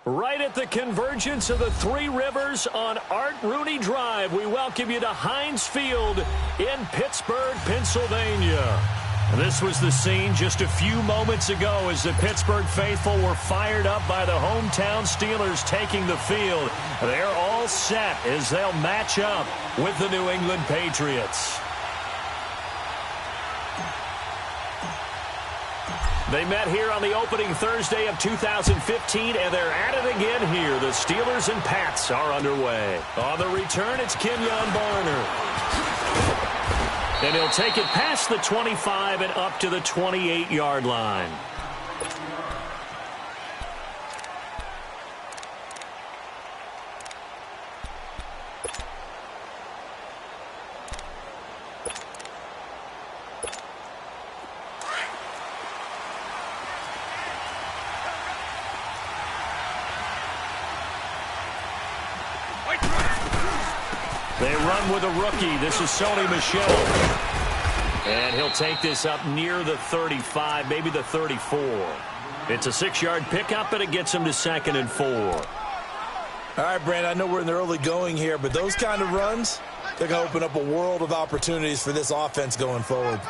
Right at the convergence of the Three Rivers on Art Rooney Drive, we welcome you to Heinz Field in Pittsburgh, Pennsylvania. This was the scene just a few moments ago as the Pittsburgh faithful were fired up by the hometown Steelers taking the field. They're all set as they'll match up with the New England Patriots. They met here on the opening Thursday of 2015, and they're at it again here. The Steelers and Pats are underway. On the return, it's Kenyon Barner. And he'll take it past the 25 and up to the 28-yard line. They run with a rookie. This is Sony Michel. And he'll take this up near the 35, maybe the 34. It's a 6-yard pickup, and it gets him to 2nd and 4. All right, Brandon, I know we're in the early going here, but those kind of runs, they're going to open up a world of opportunities for this offense going forward.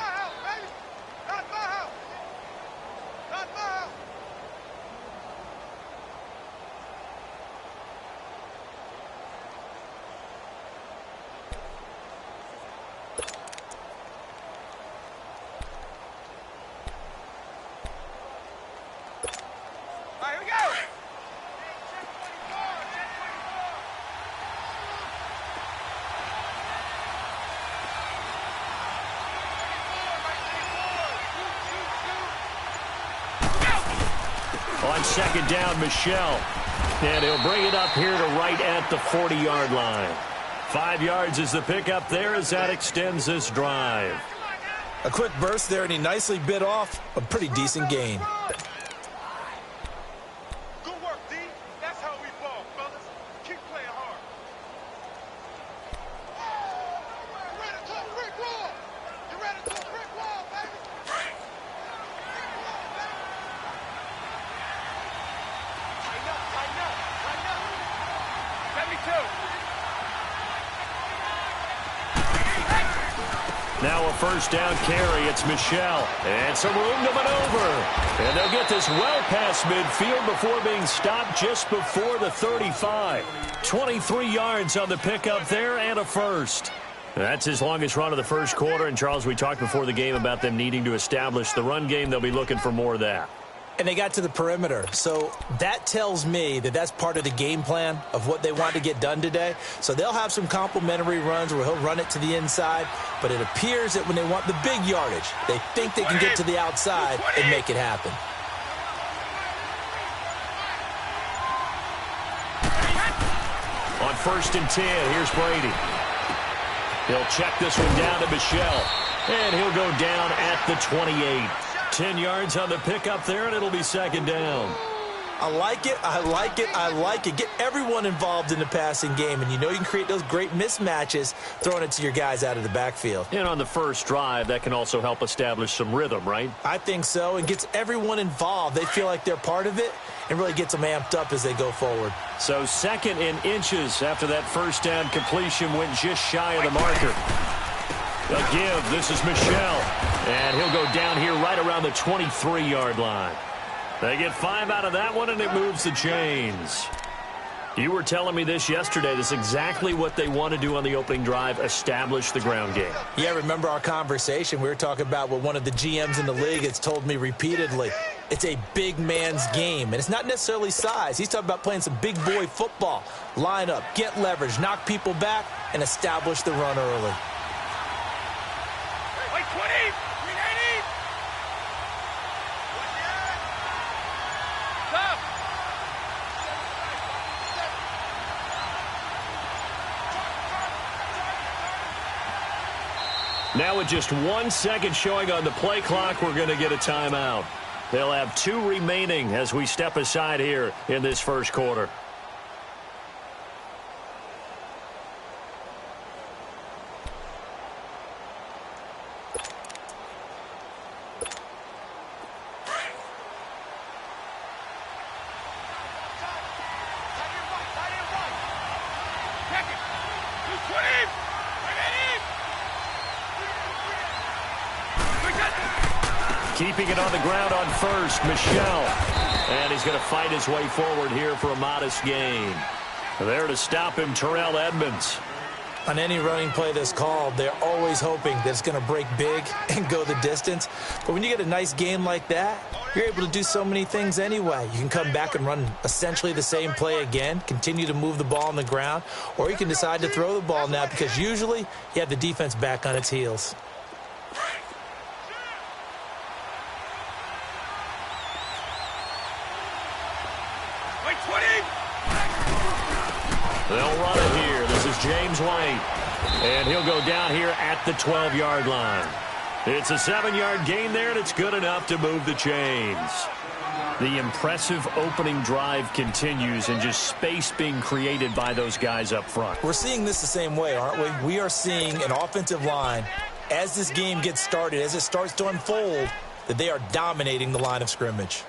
On 2nd down, Michel. And he'll bring it up here to right at the 40-yard line. 5 yards is the pickup there as that extends this drive. A quick burst there, and he nicely bit off a pretty decent gain. Good work, D. That's how we ball, fellas. Keep playing hard. You're ready to a brick wall. You're ready to a brick wall, baby. Tighten up, tighten up, tighten up. Let me too. Now a first down carry. It's Michel. And some room to maneuver. And they'll get this well past midfield before being stopped just before the 35. 23 yards on the pickup there and a first. That's his longest run of the first quarter. And, Charles, we talked before the game about them needing to establish the run game. They'll be looking for more of that. And they got to the perimeter. So that tells me that that's part of the game plan of what they want to get done today. So they'll have some complementary runs where he'll run it to the inside. But it appears that when they want the big yardage, they think they can get to the outside and make it happen. On 1st and 10, here's Brady. He'll check this one down to Michel. And he'll go down at the 28. 10 yards on the pickup there, and it'll be second down. I like it. I like it. I like it. Get everyone involved in the passing game, and you know you can create those great mismatches throwing it to your guys out of the backfield. And on the first drive, that can also help establish some rhythm, right? I think so, and gets everyone involved. They feel like they're part of it and really gets them amped up as they go forward. So 2nd and inches after that first down completion went just shy of the marker. A give. This is Michel. And he'll go down here right around the 23-yard line. They get 5 out of that one, and it moves the chains. You were telling me this yesterday. This is exactly what they want to do on the opening drive, establish the ground game. Yeah, remember our conversation? We were talking about what one of the GMs in the league has told me repeatedly. It's a big man's game, and it's not necessarily size. He's talking about playing some big boy football. Line up, get leverage, knock people back, and establish the run early. Wait, 20! 390! Stop! Now with just 1 second showing on the play clock, we're going to get a timeout. They'll have 2 remaining as we step aside here in this first quarter. Keeping it on the ground on first, Michel. And he's going to fight his way forward here for a modest gain. There to stop him, Terrell Edmonds. On any running play that's called, they're always hoping that it's going to break big and go the distance. But when you get a nice game like that, you're able to do so many things anyway. You can come back and run essentially the same play again, continue to move the ball on the ground, or you can decide to throw the ball now because usually you have the defense back on its heels. They'll run it here. This is James White. And he'll go down here at the 12-yard line. It's a 7-yard gain there, and it's good enough to move the chains. The impressive opening drive continues, and just space being created by those guys up front. We're seeing this the same way, aren't we? We are seeing an offensive line, as this game gets started, as it starts to unfold, that they are dominating the line of scrimmage.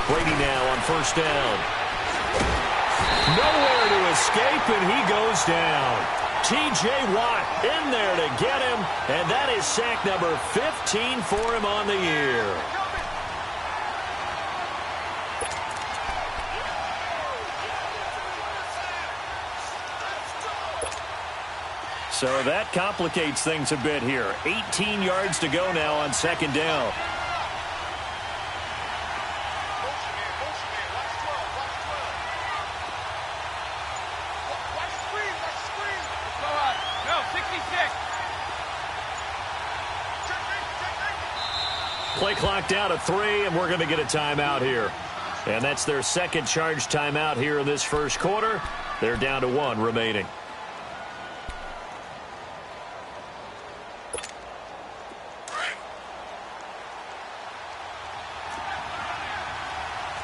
Brady now on first down. Nowhere to escape, and he goes down. T.J. Watt in there to get him, and that is sack number 15 for him on the year. So that complicates things a bit here. 18 yards to go now on second down. Play clock down to 3, and we're going to get a timeout here. And that's their second charge timeout here in this first quarter. They're down to 1 remaining.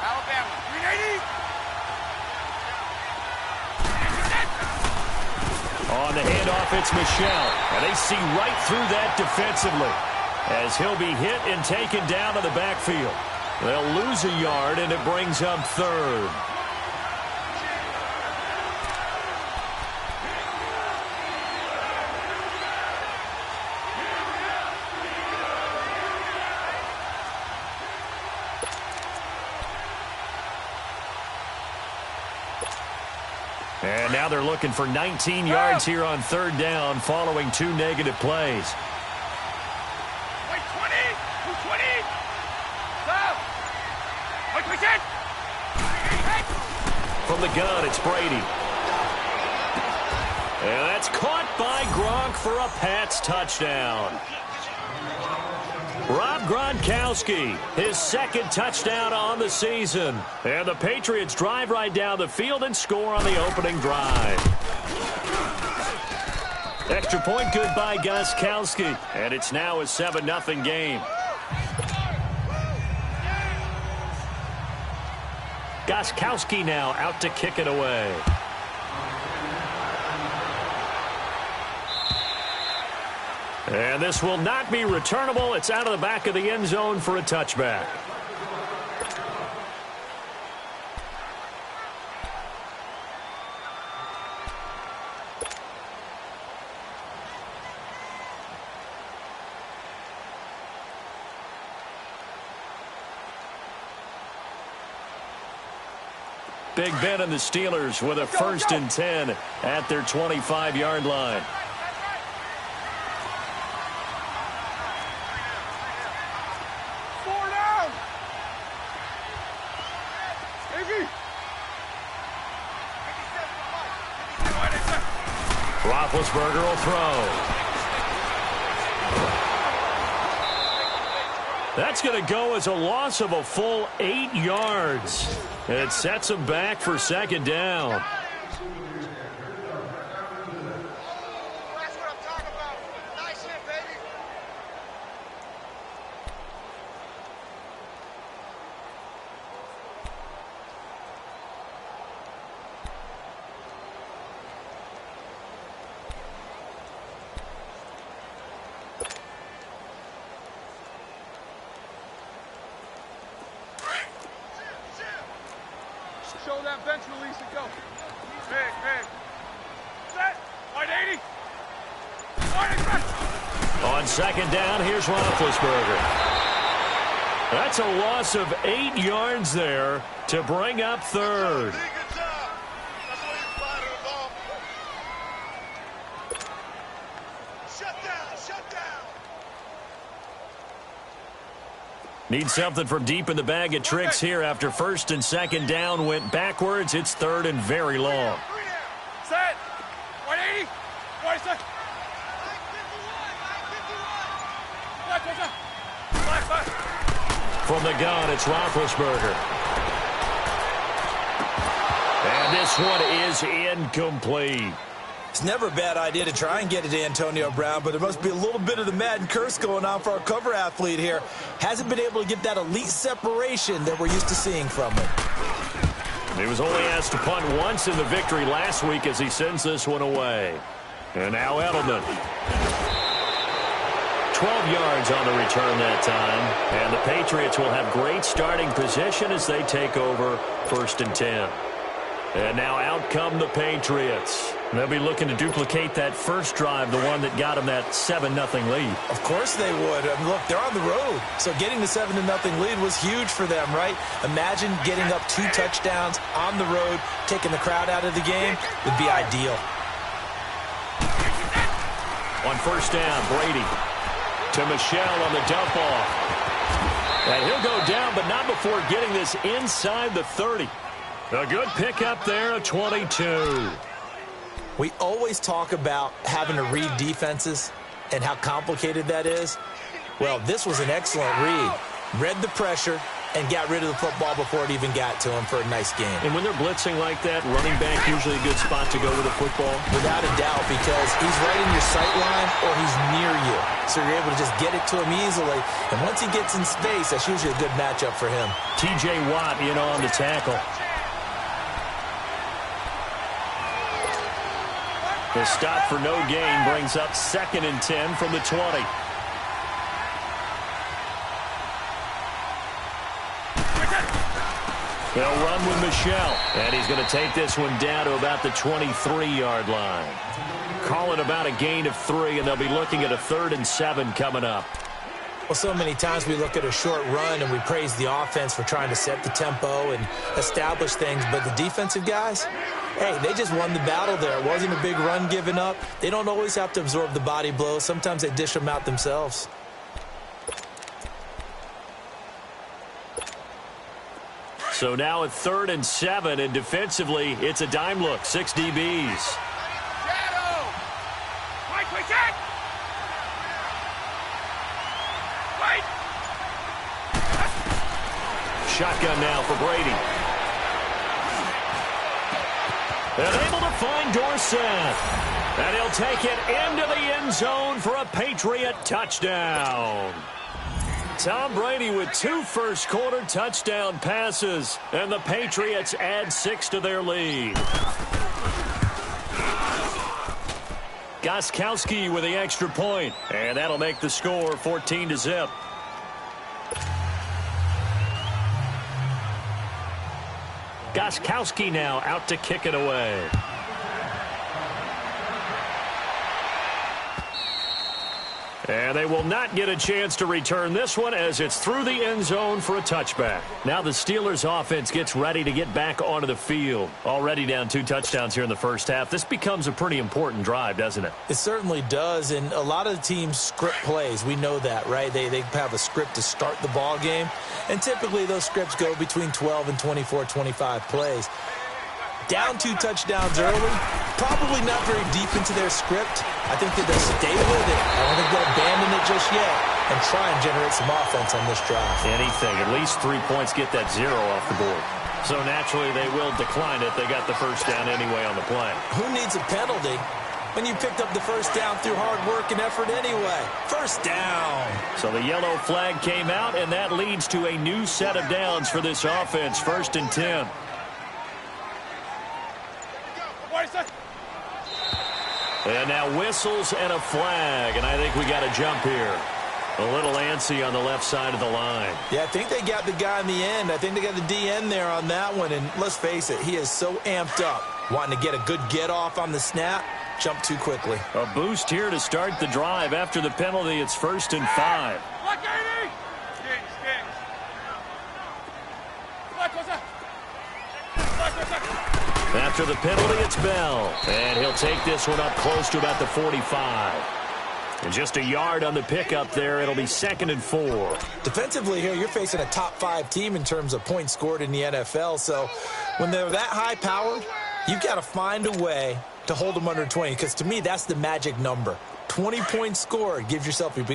Alabama, 380! On the handoff, it's Michel. And they see right through that defensively. as he'll be hit and taken down to the backfield. They'll lose a yard, and it brings up third. And now they're looking for 19 yards here on third down following 2 negative plays. Wait, 20! 20! Stop! Wait, quick hit! From the gun, it's Brady. And that's caught by Gronk for a Pats touchdown. Rob Gronkowski, his second touchdown on the season. And the Patriots drive right down the field and score on the opening drive. Extra point good by Gronkowski. And it's now a 7-0 game. Gronkowski now out to kick it away. And this will not be returnable. It's out of the back of the end zone for a touchback. Big Ben and the Steelers with a 1st and 10 at their 25-yard line. Roethlisberger will throw. That's going to go as a loss of a full 8 yards. It sets him back for second down. That's what I'm talking about. Nice hit, baby. Show that bench release and go. Big, big. Set. Wide 80. Wide express. On second down, here's Roethlisberger. That's a loss of 8 yards there to bring up third. Good job. That's what you fired the ball. Shut down. Shut down. Need something from deep in the bag of tricks here after 1st and 2nd down went backwards. It's 3rd and very long. Set. 180. 47. Black. From the gun, it's Roethlisberger. And this one is incomplete. It's never a bad idea to try and get it to Antonio Brown, but there must be a little bit of the Madden curse going on for our cover athlete here. Hasn't been able to get that elite separation that we're used to seeing from him. He was only asked to punt once in the victory last week as he sends this one away. And now Edelman. 12 yards on the return that time. And the Patriots will have great starting position as they take over 1st and 10. And now out come the Patriots. They'll be looking to duplicate that first drive, the one that got them that 7-0 lead. Of course they would. I mean, look, they're on the road. So getting the 7-0 lead was huge for them, right? Imagine getting up 2 touchdowns on the road, taking the crowd out of the game would be ideal. On 1st down, Brady to Michelle on the dump off. And he'll go down, but not before getting this inside the 30. A good pickup there, a 22. We always talk about having to read defenses and how complicated that is. Well, this was an excellent read. Read the pressure and got rid of the football before it even got to him for a nice game. And when they're blitzing like that, running back usually a good spot to go with the football? Without a doubt, because he's right in your sight line or he's near you. So you're able to just get it to him easily. And once he gets in space, that's usually a good matchup for him. T.J. Watt in on the tackle. The stop for no gain brings up 2nd and 10 from the 20. They'll run with Michelle, and he's going to take this one down to about the 23-yard line. Call it about a gain of 3, and they'll be looking at a 3rd and 7 coming up. Well, so many times we look at a short run and we praise the offense for trying to set the tempo and establish things, but the defensive guys, hey, they just won the battle there. It wasn't a big run given up. They don't always have to absorb the body blows. Sometimes they dish them out themselves. So now a 3rd and 7, and defensively, it's a dime look, 6 DBs. Shotgun now for Brady. They're able to find Dorsett. And he'll take it into the end zone for a Patriot touchdown. Tom Brady with 2 first-quarter touchdown passes, and the Patriots add 6 to their lead. Gostkowski with the extra point, and that'll make the score 14-0. Gostkowski now out to kick it away. And they will not get a chance to return this one as it's through the end zone for a touchback. Now the Steelers offense gets ready to get back onto the field. Already down 2 touchdowns here in the first half. This becomes a pretty important drive, doesn't it? It certainly does, and a lot of the teams script plays. We know that, right? They have a script to start the ball game, and typically those scripts go between 12 and 24, 25 plays. Down 2 touchdowns early, probably not very deep into their script. I think that they'll stay with it. I don't think they'll abandon it just yet and try and generate some offense on this drive. Anything. At least 3 points get that 0 off the board. So naturally they will decline it. They got the first down anyway on the play. Who needs a penalty when you picked up the first down through hard work and effort anyway? First down. So the yellow flag came out, and that leads to a new set of downs for this offense. 1st and 10. And now whistles and a flag, and I think we got a jump here. A little antsy on the left side of the line. Yeah, I think they got the guy in the end. I think they got the DN there on that one, and let's face it, he is so amped up, wanting to get a good get-off on the snap, jump too quickly. A boost here to start the drive. After the penalty, it's 1st and 5. After the penalty, it's Bell. And he'll take this one up close to about the 45. And just a yard on the pickup there. It'll be 2nd and 4. Defensively here, you're facing a top 5 team in terms of points scored in the NFL. So when they're that high-powered, you've got to find a way to hold them under 20. Because to me, that's the magic number. 20 points scored, you give yourself your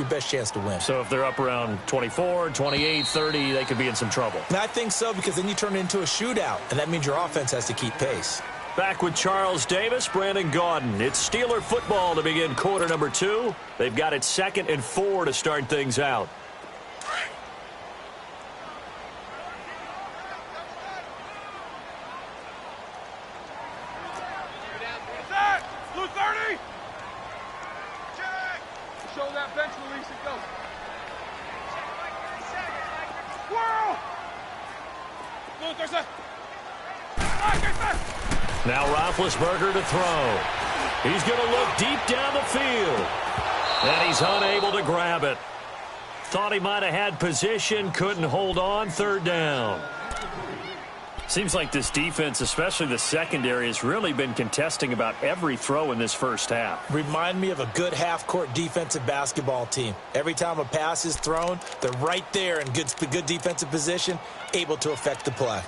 best chance to win. So if they're up around 24, 28, 30, they could be in some trouble. And I think so, because then you turn it into a shootout, and that means your offense has to keep pace. Back with Charles Davis, Brandon Gaudin. It's Steeler football to begin quarter number 2. They've got it 2nd and 4 to start things out. Now Roethlisberger to throw. He's going to look deep down the field. And he's unable to grab it. Thought he might have had position, couldn't hold on, 3rd down. Seems like this defense, especially the secondary, has really been contesting about every throw in this first half. Remind me of a good half-court defensive basketball team. Every time a pass is thrown, they're right there in good defensive position, able to affect the play.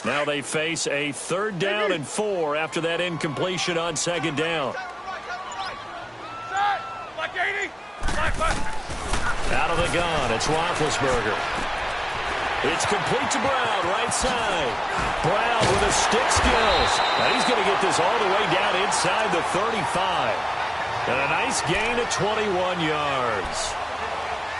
Now they face a 3rd down and 4 after that incompletion on 2nd down. Out of the gun, it's Roethlisberger. It's complete to Brown, right side. Brown with the stick skills. And he's going to get this all the way down inside the 35. And a nice gain of 21 yards.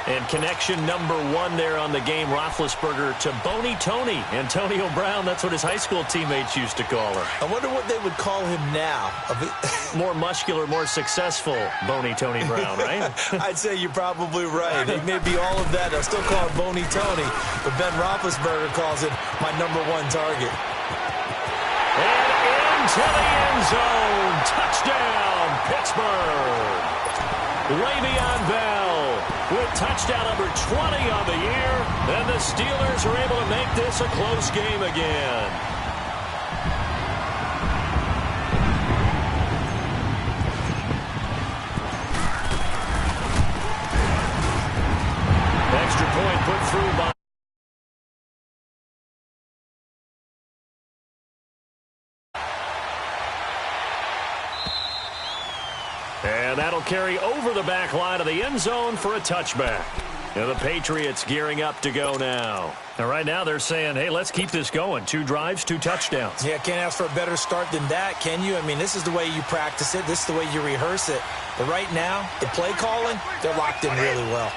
And connection number 1 there on the game, Roethlisberger to Boney Tony. Antonio Brown, that's what his high school teammates used to call her. I wonder what they would call him now. More muscular, more successful Boney Tony Brown, right? I'd say you're probably right. It may be all of that. They'll still call it Boney Tony, but Ben Roethlisberger calls it my number 1 target. And into the end zone. Touchdown, Pittsburgh. Le'Veon Bell with touchdown number 20 on the year, and the Steelers are able to make this a close game again. Extra point put through by and that'll carry over the back line of the end zone for a touchback. And the Patriots gearing up to go now. And right now they're saying, hey, let's keep this going. 2 drives, 2 touchdowns. Yeah, can't ask for a better start than that, can you? I mean, this is the way you practice it. This is the way you rehearse it. But right now, the play calling, they're locked in really well.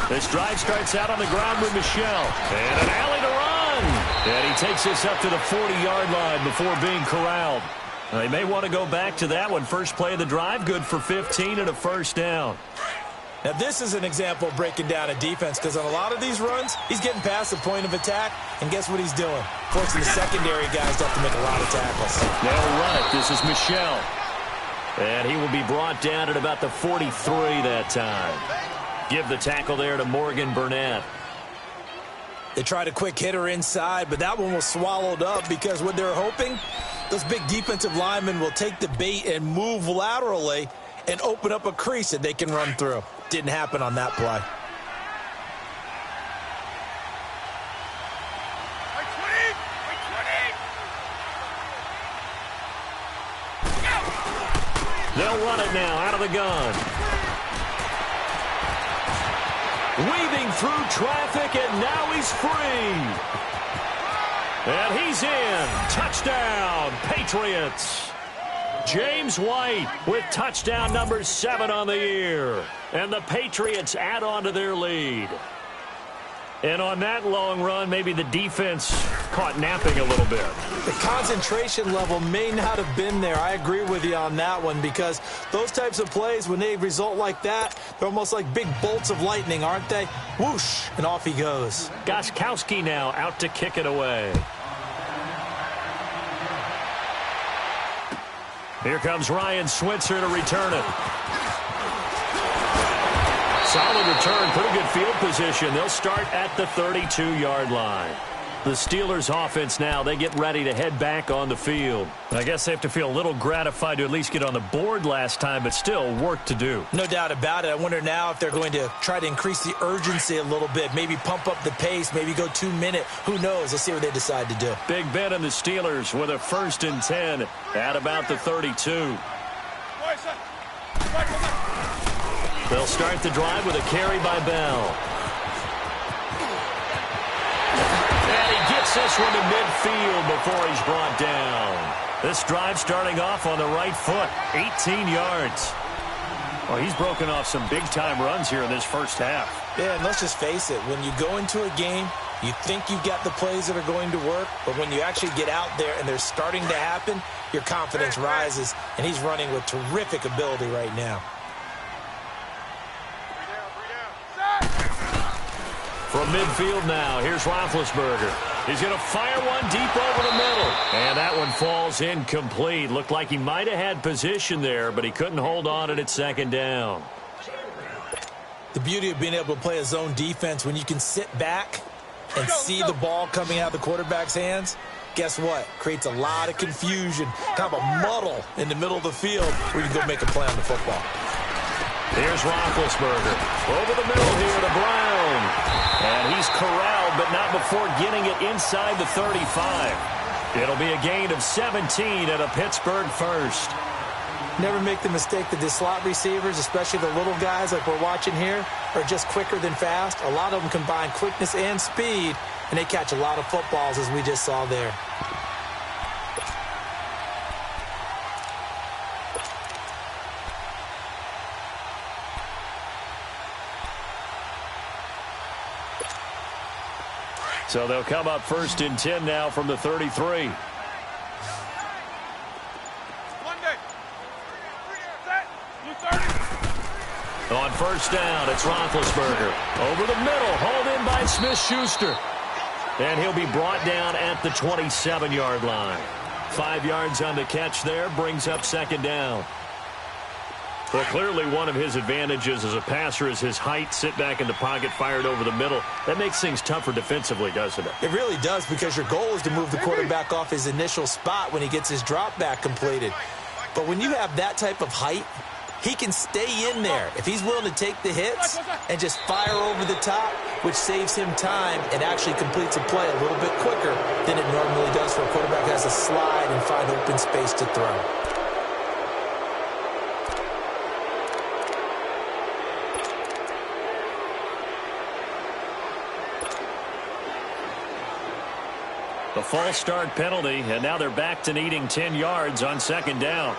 This drive starts out on the ground with Michel. And an alley to run. And he takes this up to the 40-yard line before being corralled. They may want to go back to that one. First play of the drive, good for 15 and a first down. Now, this is an example of breaking down a defense, because on a lot of these runs, he's getting past the point of attack, and guess what he's doing? Forcing the secondary guys to have to make a lot of tackles. They'll run it. This is Michel. And he will be brought down at about the 43 that time. Give the tackle there to Morgan Burnett. They tried a quick hitter inside, but that one was swallowed up because what they're hoping, those big defensive linemen will take the bait and move laterally and open up a crease that they can run through. Didn't happen on that play. They'll run it now out of the gun. Weaving through traffic, and now he's free. And he's in. Touchdown, Patriots. James White with touchdown number 7 on the year. And the Patriots add on to their lead. And on that long run, maybe the defense caught napping a little bit. The concentration level may not have been there. I agree with you on that one, because those types of plays, when they result like that, they're almost like big bolts of lightning, aren't they? Whoosh, and off he goes. Gostkowski now out to kick it away. Here comes Ryan Switzer to return it. Solid return, pretty good field position. They'll start at the 32-yard line. The Steelers offense now, they get ready to head back on the field. I guess they have to feel a little gratified to at least get on the board last time, but still work to do. No doubt about it. I wonder now if they're going to try to increase the urgency a little bit, maybe pump up the pace, maybe go 2-minute. Who knows? Let's see what they decide to do. Big Ben and the Steelers with a 1st and 10 at about the 32. They'll start the drive with a carry by Bell. And he gets this one to midfield before he's brought down. This drive starting off on the right foot, 18 yards. Well, he's broken off some big-time runs here in this first half. Yeah, and let's just face it. When you go into a game, you think you've got the plays that are going to work, but when you actually get out there and they're starting to happen, your confidence rises, and he's running with terrific ability right now. From midfield now, here's Roethlisberger. He's going to fire one deep over the middle. And that one falls incomplete. Looked like he might have had position there, but he couldn't hold on it at 2nd down. The beauty of being able to play a zone defense, when you can sit back and see the ball coming out of the quarterback's hands, guess what? Creates a lot of confusion, kind of a muddle in the middle of the field where you can go make a play on the football. Here's Roethlisberger. Over the middle here to Brown. And he's corralled, but not before getting it inside the 35. It'll be a gain of 17 and a Pittsburgh 1st. Never make the mistake that the slot receivers, especially the little guys like we're watching here, are just quicker than fast. A lot of them combine quickness and speed, and they catch a lot of footballs, as we just saw there. So they'll come up 1st and 10 now from the 33. On 1st down, it's Roethlisberger. Over the middle, hauled in by Smith-Schuster. And he'll be brought down at the 27-yard line. 5 yards on the catch there, brings up 2nd down. Well, clearly one of his advantages as a passer is his height. Sit back in the pocket, fired over the middle. That makes things tougher defensively, doesn't it? It really does, because your goal is to move the quarterback off his initial spot when he gets his drop back completed. But when you have that type of height, he can stay in there if he's willing to take the hits and just fire over the top, which saves him time and actually completes a play a little bit quicker than it normally does for a quarterback who has to slide and find open space to throw. The false start penalty, and now they're back to needing 10 yards on 2nd down.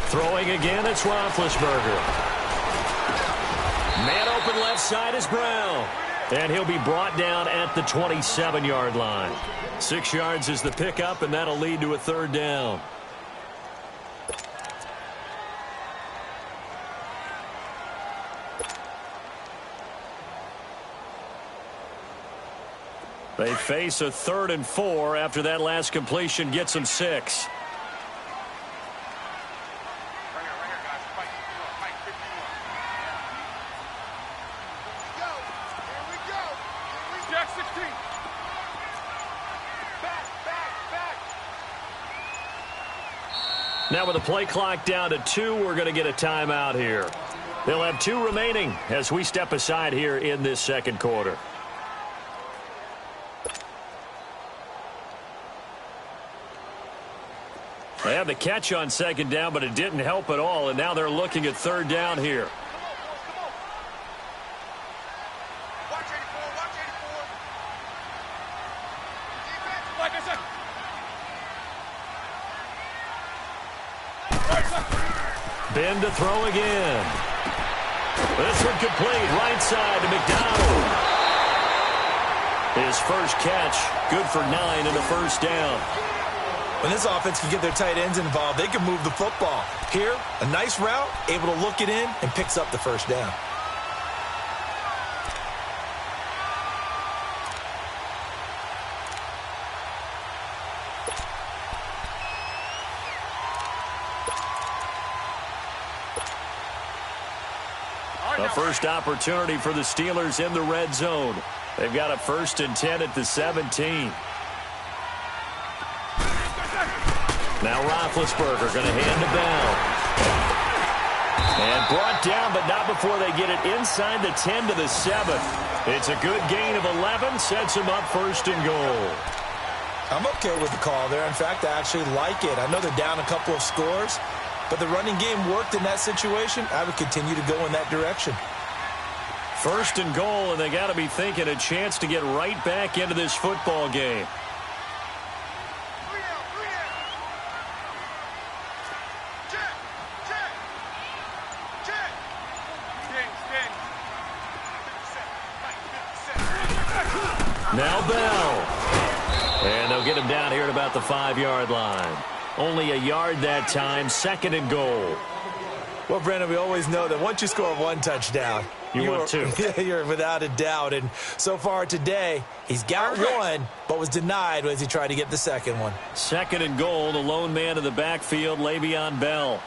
Throwing again, it's Roethlisberger. Man open left side is Brown. And he'll be brought down at the 27-yard line. 6 yards is the pickup, and that'll lead to a 3rd down. They face a 3rd and 4 after that last completion gets them 6. Now with the play clock down to 2, we're going to get a timeout here. They'll have 2 remaining as we step aside here in this 2nd quarter. They had the catch on 2nd down, but it didn't help at all, and now they're looking at 3rd down here. Ben to throw again. This one complete, right side to McDonald. His first catch, good for 9 and a 1st down. When this offense can get their tight ends involved, they can move the football. Here, a nice route, able to look it in, and picks up the 1st down. A first opportunity for the Steelers in the red zone. They've got a 1st and 10 at the 17. Now Roethlisberger going to hand to Bell. And brought down, but not before they get it inside the 10 to the 7. It's a good gain of 11, sets him up 1st and goal. I'm okay with the call there. In fact, I actually like it. I know they're down a couple of scores, but the running game worked in that situation. I would continue to go in that direction. 1st and goal, and they got to be thinking a chance to get right back into this football game. Now Bell. And they'll get him down here at about the 5-yard line. Only a yard that time, 2nd and goal. Well, Brandon, we always know that once you score 1 touchdown, want 2. You're without a doubt. And so far today, he's got 1, but was denied as he tried to get the 2nd one. 2nd and goal, the lone man in the backfield, Le'Veon Bell.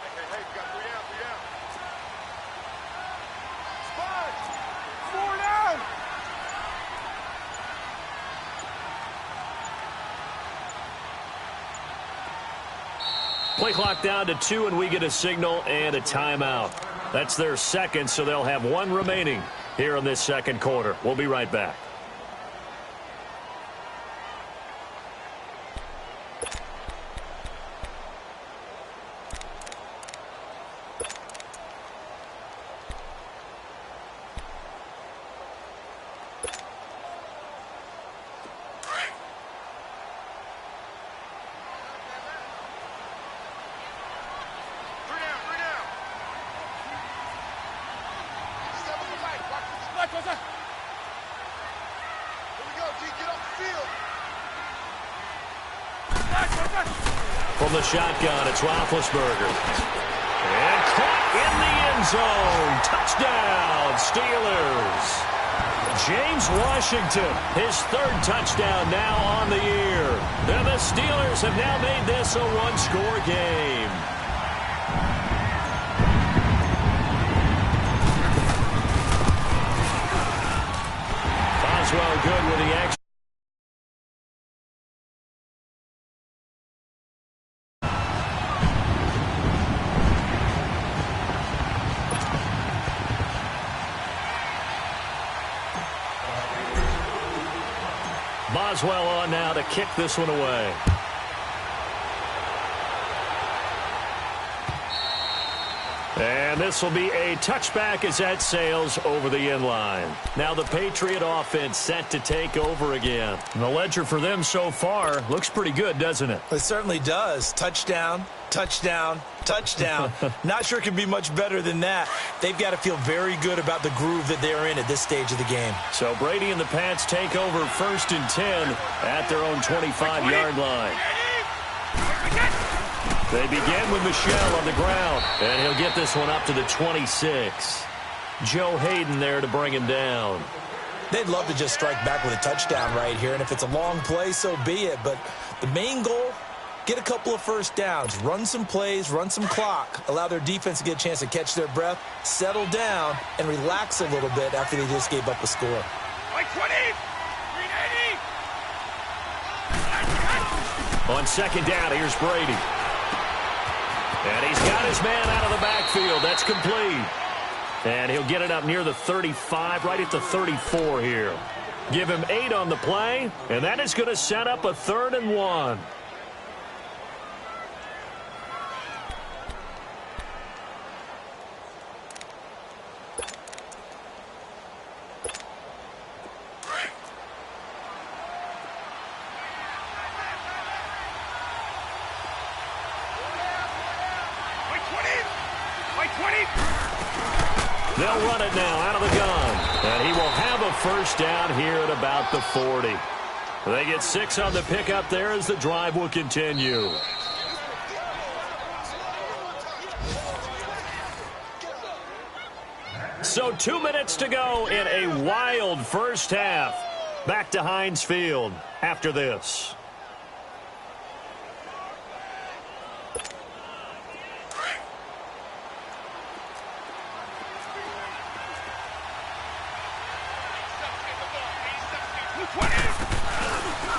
Play clock down to 2, and we get a signal and a timeout. That's their 2nd, so they'll have 1 remaining here in this 2nd quarter. We'll be right back. From the shotgun, it's Roethlisberger. And caught in the end zone. Touchdown, Steelers. James Washington, his third touchdown now on the year. And the Steelers have now made this a one-score game. Boswell good with the action. Boswell on now to kick this one away. And this will be a touchback as that sails over the end line. Now the Patriot offense set to take over again. And the ledger for them so far looks pretty good, doesn't it? It certainly does. Touchdown, touchdown, touchdown. Not sure it can be much better than that. They've got to feel very good about the groove that they're in at this stage of the game. So Brady and the Pats take over 1st and 10 at their own 25-yard line. They begin with Michel on the ground, and he'll get this one up to the 26. Joe Hayden there to bring him down. They'd love to just strike back with a touchdown right here, and if it's a long play, so be it. But the main goal, get a couple of first downs, run some plays, run some clock, allow their defense to get a chance to catch their breath, settle down, and relax a little bit after they just gave up a score. Like 20! 380! On second down, here's Brady. And he's got his man out of the backfield. That's complete. And he'll get it up near the 35, right at the 34 here. Give him 8 on the play, and that is going to set up a 3rd and 1. They'll run it now out of the gun. And he will have a first down here at about the 40. They get 6 on the pickup there as the drive will continue. So 2 minutes to go in a wild first half. Back to Heinz Field after this.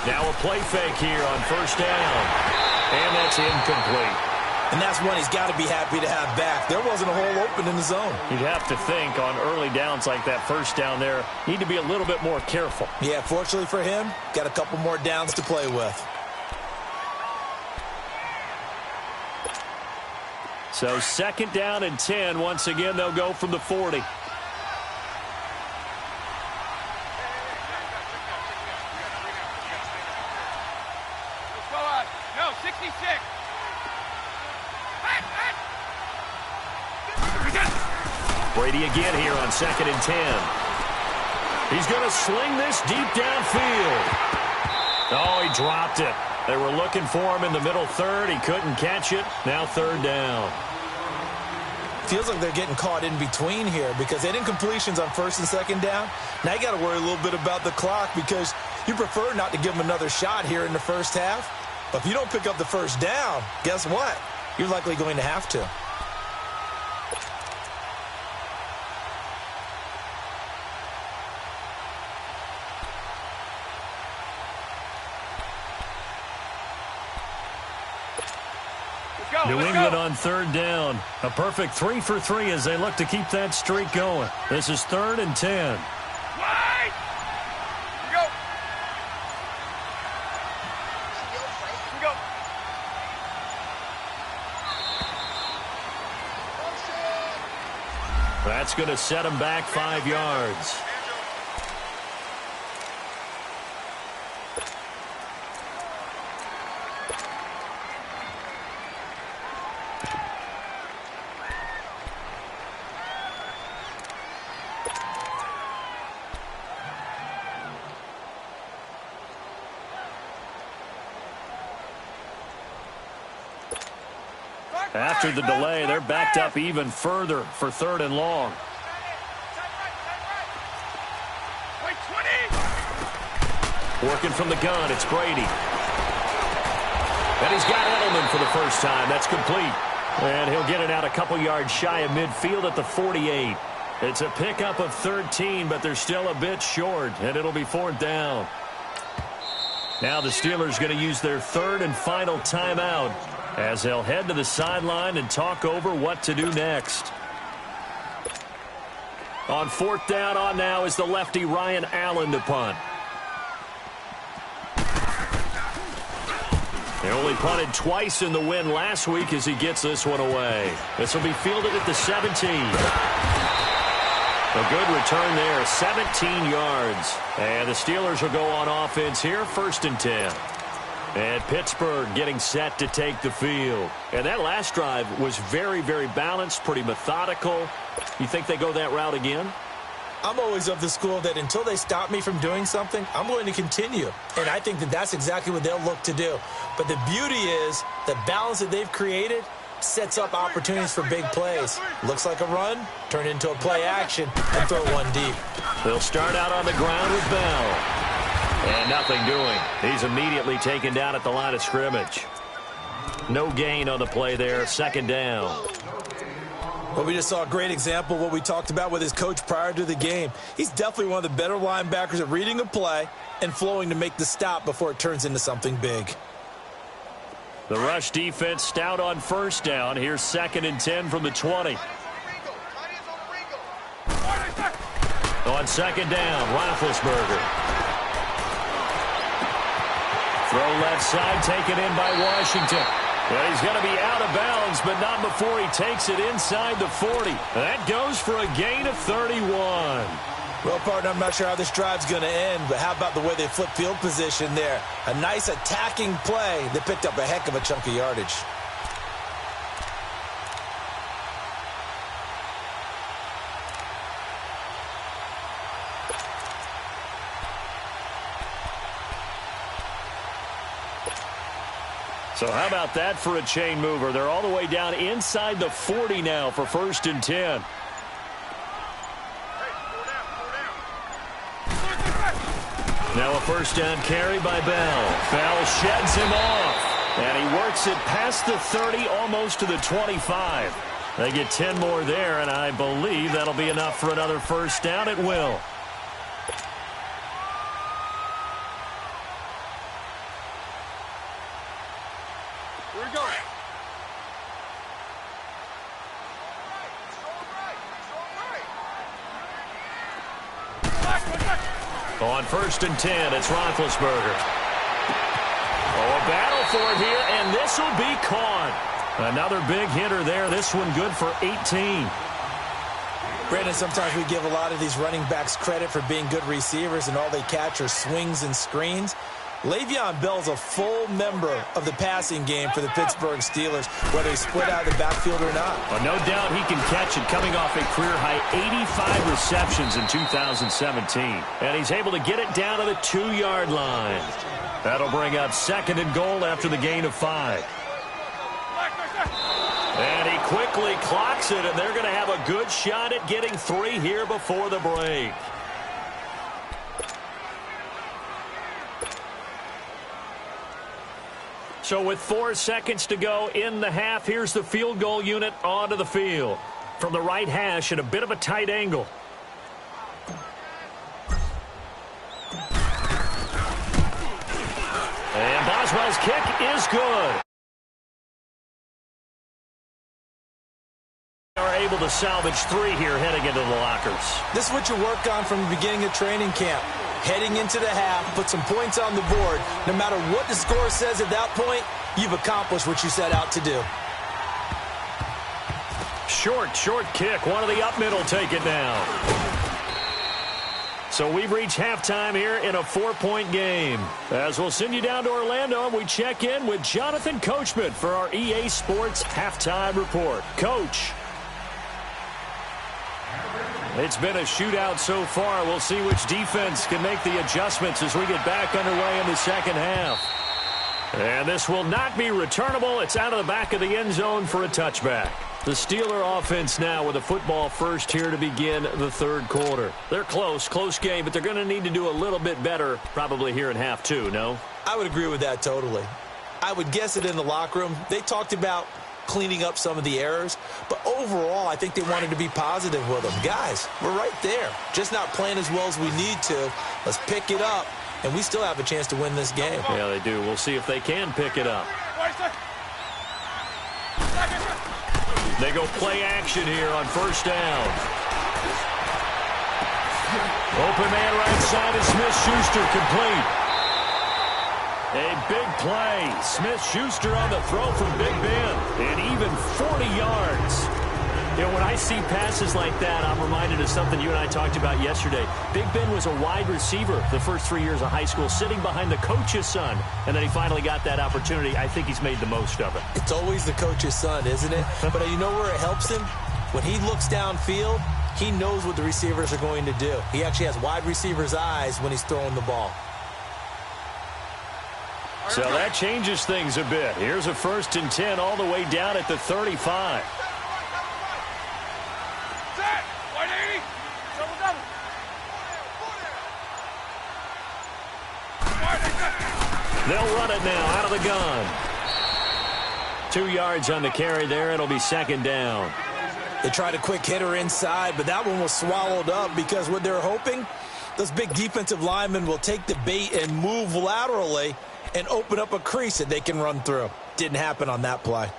Now a play fake here on first down. And that's incomplete. And that's one he's got to be happy to have back. There wasn't a hole open in the zone. You'd have to think on early downs like that first down there, need to be a little bit more careful. Yeah, fortunately for him, got a couple more downs to play with. So 2nd down and 10. Once again, they'll go from the 40. No, 66. Brady again here on 2nd and 10. He's going to sling this deep downfield. Oh, he dropped it. They were looking for him in the middle third. He couldn't catch it. Now 3rd down. Feels like they're getting caught in between here because they didn't completions on 1st and 2nd down. Now you got to worry a little bit about the clock because you prefer not to give them another shot here in the first half. But if you don't pick up the first down, guess what? You're likely going to have to. New England on 3rd down. A perfect 3 for 3 as they look to keep that streak going. This is 3rd and 10. Wide! Go! Go! That's going to set him back 5 yards. After the delay, they're backed up even further for 3rd and long. Working from the gun, it's Brady. And he's got Edelman for the first time. That's complete. And he'll get it out a couple yards shy of midfield at the 48. It's a pickup of 13, but they're still a bit short, and it'll be 4th down. Now the Steelers going to use their 3rd and final timeout as they'll head to the sideline and talk over what to do next. On 4th down on now is the lefty Ryan Allen to punt. They only punted twice in the win last week as he gets this one away. This will be fielded at the 17. A good return there, 17 yards. And the Steelers will go on offense here, 1st and 10. And Pittsburgh getting set to take the field. And that last drive was very, very balanced, pretty methodical. You think they go that route again? I'm always of the school that until they stop me from doing something, I'm going to continue. And I think that that's exactly what they'll look to do. But the beauty is the balance that they've created sets up opportunities for big plays. Looks like a run, turn into a play action, and throw one deep. They'll start out on the ground with Bell. And nothing doing. He's immediately taken down at the line of scrimmage. No gain on the play there, 2nd down. Well, we just saw a great example of what we talked about with his coach prior to the game. He's definitely one of the better linebackers at reading a play and flowing to make the stop before it turns into something big. The rush defense stout on 1st down. Here's 2nd and 10 from the 20. On 2nd down, Roethlisberger. Throw left side, taken in by Washington. Well, he's going to be out of bounds, but not before he takes it inside the 40. That goes for a gain of 31. Well, partner, I'm not sure how this drive's going to end, but how about the way they flip field position there? A nice attacking play that picked up a heck of a chunk of yardage. So how about that for a chain mover? They're all the way down inside the 40 now for 1st and 10. Now a 1st down carry by Bell. Bell sheds him off. And he works it past the 30, almost to the 25. They get 10 more there, and I believe that'll be enough for another 1st down. It will. Here we go. On 1st and 10, it's Roethlisberger. Oh, a battle for it here, and this will be caught. Another big hitter there. This one good for 18. Brandon, sometimes we give a lot of these running backs credit for being good receivers, and all they catch are swings and screens. Le'Veon Bell's a full member of the passing game for the Pittsburgh Steelers, whether he's split out of the backfield or not. Well, no doubt he can catch it, coming off a career-high 85 receptions in 2017. And he's able to get it down to the 2-yard line. That'll bring up 2nd and goal after the gain of 5. And he quickly clocks it, and they're going to have a good shot at getting 3 here before the break. So with 4 seconds to go in the half, here's the field goal unit onto the field. From the right hash at a bit of a tight angle. And Boswell's kick is good. Are able to salvage 3 here heading into the lockers. This is what you work on from the beginning of training camp. Heading into the half, put some points on the board. No matter what the score says at that point, you've accomplished what you set out to do. Short kick. One of the up middle take it down. So we've reached halftime here in a 4-point game. As we'll send you down to Orlando, and we check in with Jonathan Coachman for our EA Sports Halftime Report. Coach. It's been a shootout so far. We'll see which defense can make the adjustments as we get back underway in the second half. And this will not be returnable. It's out of the back of the end zone for a touchback. The Steeler offense now with a football first here to begin the third quarter. They're close game, but they're going to need to do a little bit better probably here in half two, no? I would agree with that totally. I would guess it in the locker room. They talked about cleaning up some of the errors, but overall I think they wanted to be positive with them. Guys, we're right there. Just not playing as well as we need to. Let's pick it up, and we still have a chance to win this game. Yeah, they do. We'll see if they can pick it up. They go play action here on first down. Open man right side is Smith-Schuster, complete. A big play. Smith-Schuster on the throw from Big Ben. And even 40 yards. You know, when I see passes like that, I'm reminded of something you and I talked about yesterday. Big Ben was a wide receiver the first 3 years of high school, sitting behind the coach's son. And then he finally got that opportunity. I think he's made the most of it. It's always the coach's son, isn't it? But you know where it helps him? When he looks downfield, he knows what the receivers are going to do. He actually has wide receivers' eyes when he's throwing the ball. So that changes things a bit. Here's a 1st and 10 all the way down at the 35. They'll run it now out of the gun. 2 yards on the carry there. It'll be 2nd down. They tried a quick hitter inside, but that one was swallowed up because what they're hoping, those big defensive linemen will take the bait and move laterally and open up a crease that they can run through. Didn't happen on that play.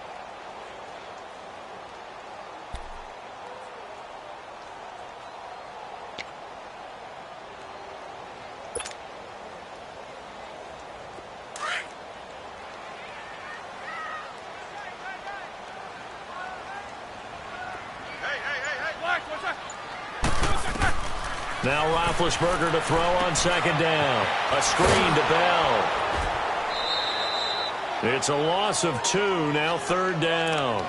Now Roethlisberger to throw on 2nd down. A screen to Bell. It's a loss of 2, now 3rd down.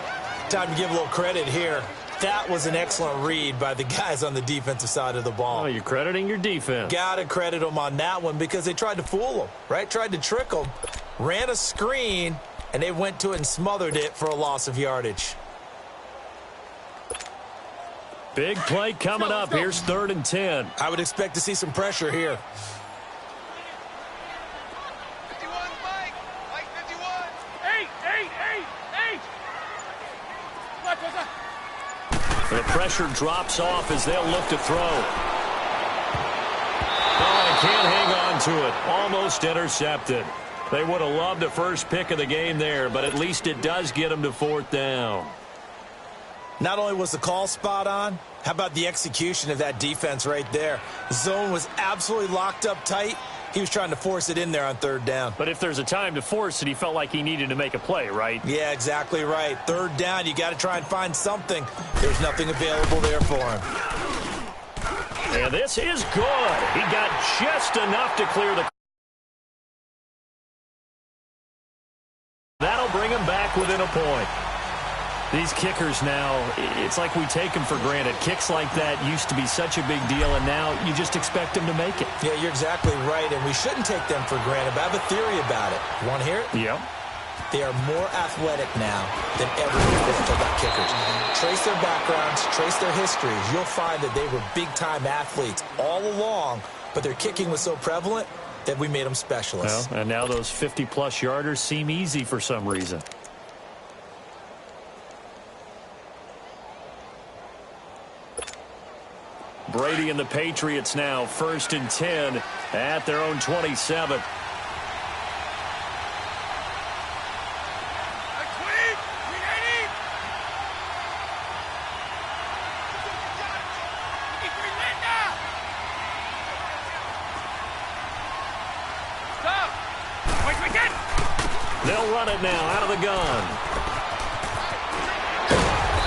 Time to give a little credit here. That was an excellent read by the guys on the defensive side of the ball. Oh, you're crediting your defense. Got to credit them on that one because they tried to fool them, right? Tried to trick them, ran a screen, and they went to it and smothered it for a loss of yardage. Big play coming up. Here's 3rd and 10. I would expect to see some pressure here. 51, Mike. Mike 51. 8. The pressure drops off as they'll look to throw. Oh, they can't hang on to it. Almost intercepted. They would have loved the first pick of the game there, but at least it does get them to 4th down. Not only was the call spot on, how about the execution of that defense right there? The zone was absolutely locked up tight. He was trying to force it in there on 3rd down. But if there's a time to force it, he felt like he needed to make a play, right? Yeah, exactly right. 3rd down, you got to try and find something. There's nothing available there for him. And this is good. He got just enough to clear the... That'll bring him back within a point. These kickers now, it's like we take them for granted. Kicks like that used to be such a big deal, and now you just expect them to make it. Yeah, you're exactly right, and we shouldn't take them for granted, but I have a theory about it. You want to hear it? Yep. They are more athletic now than ever before about kickers. Trace their backgrounds, trace their histories. You'll find that they were big-time athletes all along, but their kicking was so prevalent that we made them specialists. Well, and now those 50-plus yarders seem easy for some reason. Brady and the Patriots now 1st and 10 at their own 27. They'll run it now out of the gun.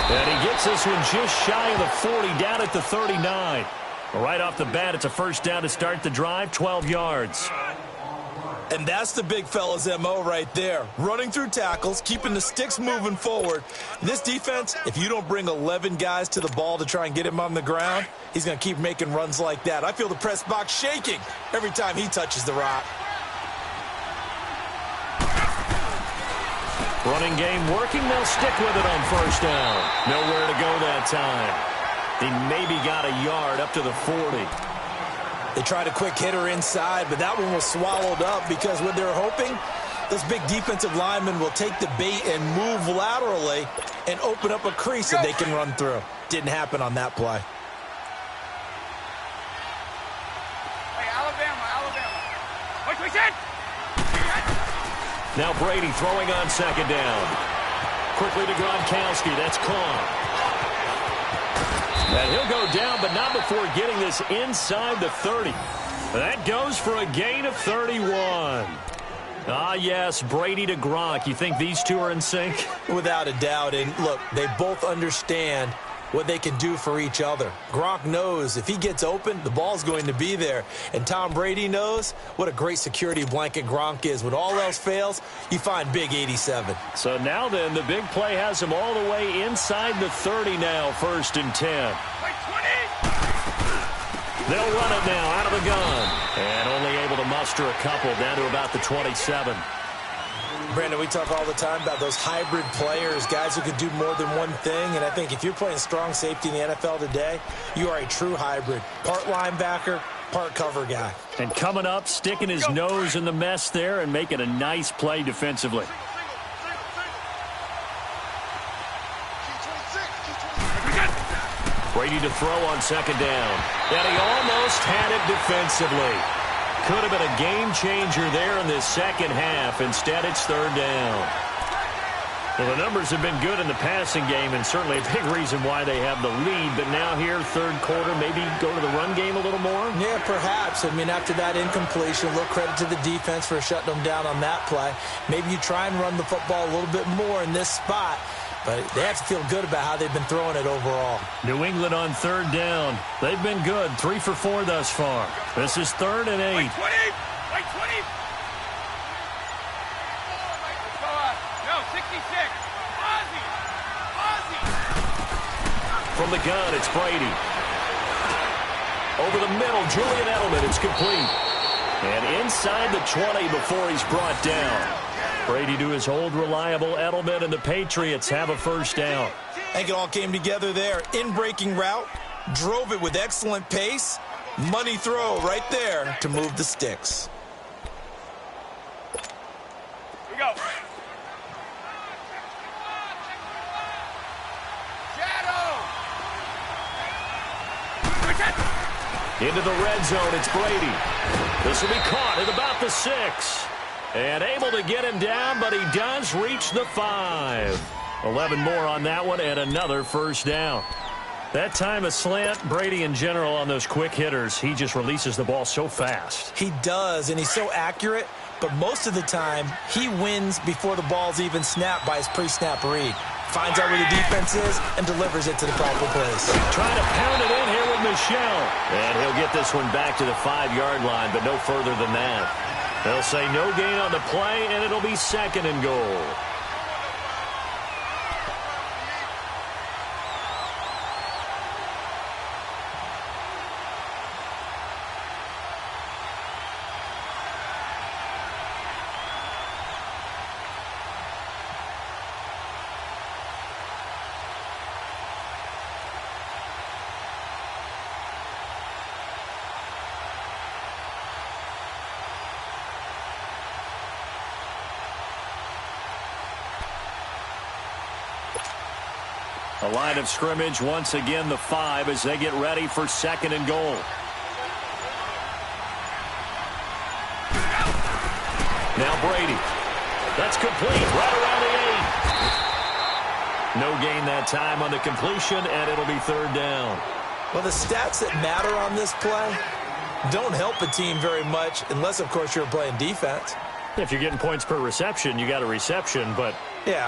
And he gets this one just shy of the 40, down at the 39. Right off the bat, it's a 1st down to start the drive, 12 yards. And that's the big fella's MO right there. Running through tackles, keeping the sticks moving forward. This defense, if you don't bring 11 guys to the ball to try and get him on the ground, he's going to keep making runs like that. I feel the press box shaking every time he touches the rock. Running game working. They'll stick with it on first down. Nowhere to go that time. He maybe got a yard up to the 40. They tried a quick hitter inside, but that one was swallowed up because what they're hoping, those big defensive linemen will take the bait and move laterally and open up a crease that they can run through. Didn't happen on that play. Hey, Alabama. Wait, we said. Now Brady throwing on second down. Quickly to Gronkowski. That's caught. And he'll go down, but not before getting this inside the 30. That goes for a gain of 31. Ah, yes, Brady to Gronk. You think these two are in sync? Without a doubt. And look, they both understand what they can do for each other. Gronk knows if he gets open, the ball's going to be there. And Tom Brady knows what a great security blanket Gronk is. When all else fails, you find big 87. So now then, the big play has him all the way inside the 30 now, 1st and 10. They'll run it now out of the gun. And only able to muster a couple down to about the 27. Brandon, we talk all the time about those hybrid players, guys who could do more than one thing. And I think if you're playing strong safety in the NFL today, you are a true hybrid. Part linebacker, part cover guy. And coming up, sticking his nose in the mess there and making a nice play defensively. Brady to throw on second down. And he almost had it defensively. Could have been a game changer there in this second half. Instead, it's 3rd down. Well, the numbers have been good in the passing game, and certainly a big reason why they have the lead. But now here, 3rd quarter, maybe go to the run game a little more? Yeah, perhaps. I mean, after that incompletion, a little credit to the defense for shutting them down on that play. Maybe you try and run the football a little bit more in this spot. But they have to feel good about how they've been throwing it overall. New England on 3rd down. They've been good, 3 for 4 thus far. This is 3rd and 8. Wait, 20! No, 66. Ozzie! From the gun, it's Brady. Over the middle, Julian Edelman. It's complete. And inside the 20 before he's brought down. Brady to his old reliable Edelman, and the Patriots have a 1st down. I think it all came together there. In-breaking route, drove it with excellent pace. Money throw right there to move the sticks. Here we go. Shadow! Into the red zone, it's Brady. This will be caught at about the 6. And able to get him down, but he does reach the 5. 11 more on that one, and another 1st down. That time a slant, Brady in general on those quick hitters, he just releases the ball so fast. He does, and he's so accurate, but most of the time, he wins before the ball's even snapped by his pre-snap read. Finds out where the defense is and delivers it to the proper place. Trying to pound it in here with Michel. And he'll get this one back to the 5-yard line, but no further than that. They'll say no gain on the play, and it'll be 2nd and goal. A line of scrimmage, once again the 5 as they get ready for 2nd and goal. Now Brady. That's complete right around the 8. No gain that time on the completion, and it'll be 3rd down. Well, the stats that matter on this play don't help a team very much unless, of course, you're playing defense. If you're getting points per reception, you got a reception, but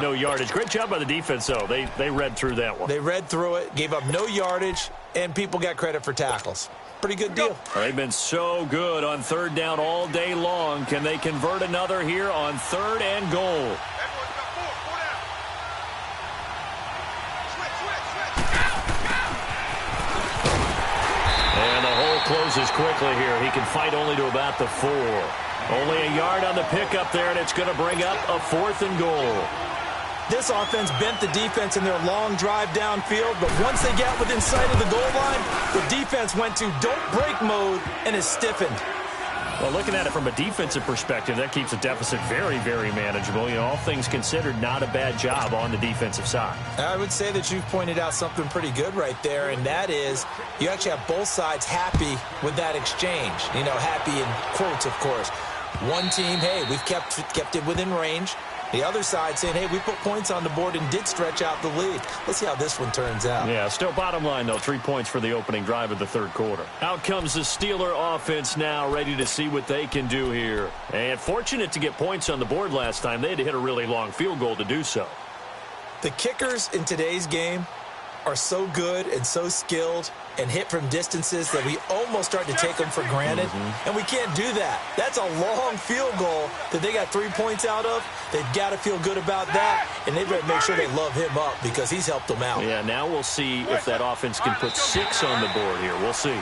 no yardage. Great job by the defense, though. They read through that one. They read through it, gave up no yardage, and people got credit for tackles. Pretty good deal. They've been so good on 3rd down all day long. Can they convert another here on 3rd and goal? And the hole closes quickly here. He can fight only to about the 4. Only a yard on the pickup there, and it's going to bring up a 4th and goal. This offense bent the defense in their long drive downfield, but once they got within sight of the goal line, the defense went to don't break mode and is stiffened. Well, looking at it from a defensive perspective, that keeps the deficit very, very manageable. You know, all things considered, not a bad job on the defensive side. I would say that you've pointed out something pretty good right there, and that is you actually have both sides happy with that exchange. You know, happy in quotes, of course. One team, hey, we've kept it within range. The other side saying, hey, we put points on the board and did stretch out the lead. Let's see how this one turns out. Yeah, still bottom line, though, 3 points for the opening drive of the third quarter. Out comes the Steeler offense now, ready to see what they can do here. And fortunate to get points on the board last time. They had to hit a really long field goal to do so. The kickers in today's game are so good and so skilled and hit from distances that we almost start to take them for granted, and we can't do that. That's a long field goal that they got 3 points out of. They've got to feel good about that, and they've got to make sure they love him up because he's helped them out. Yeah, now we'll see if that offense can put 6 on the board here. We'll see.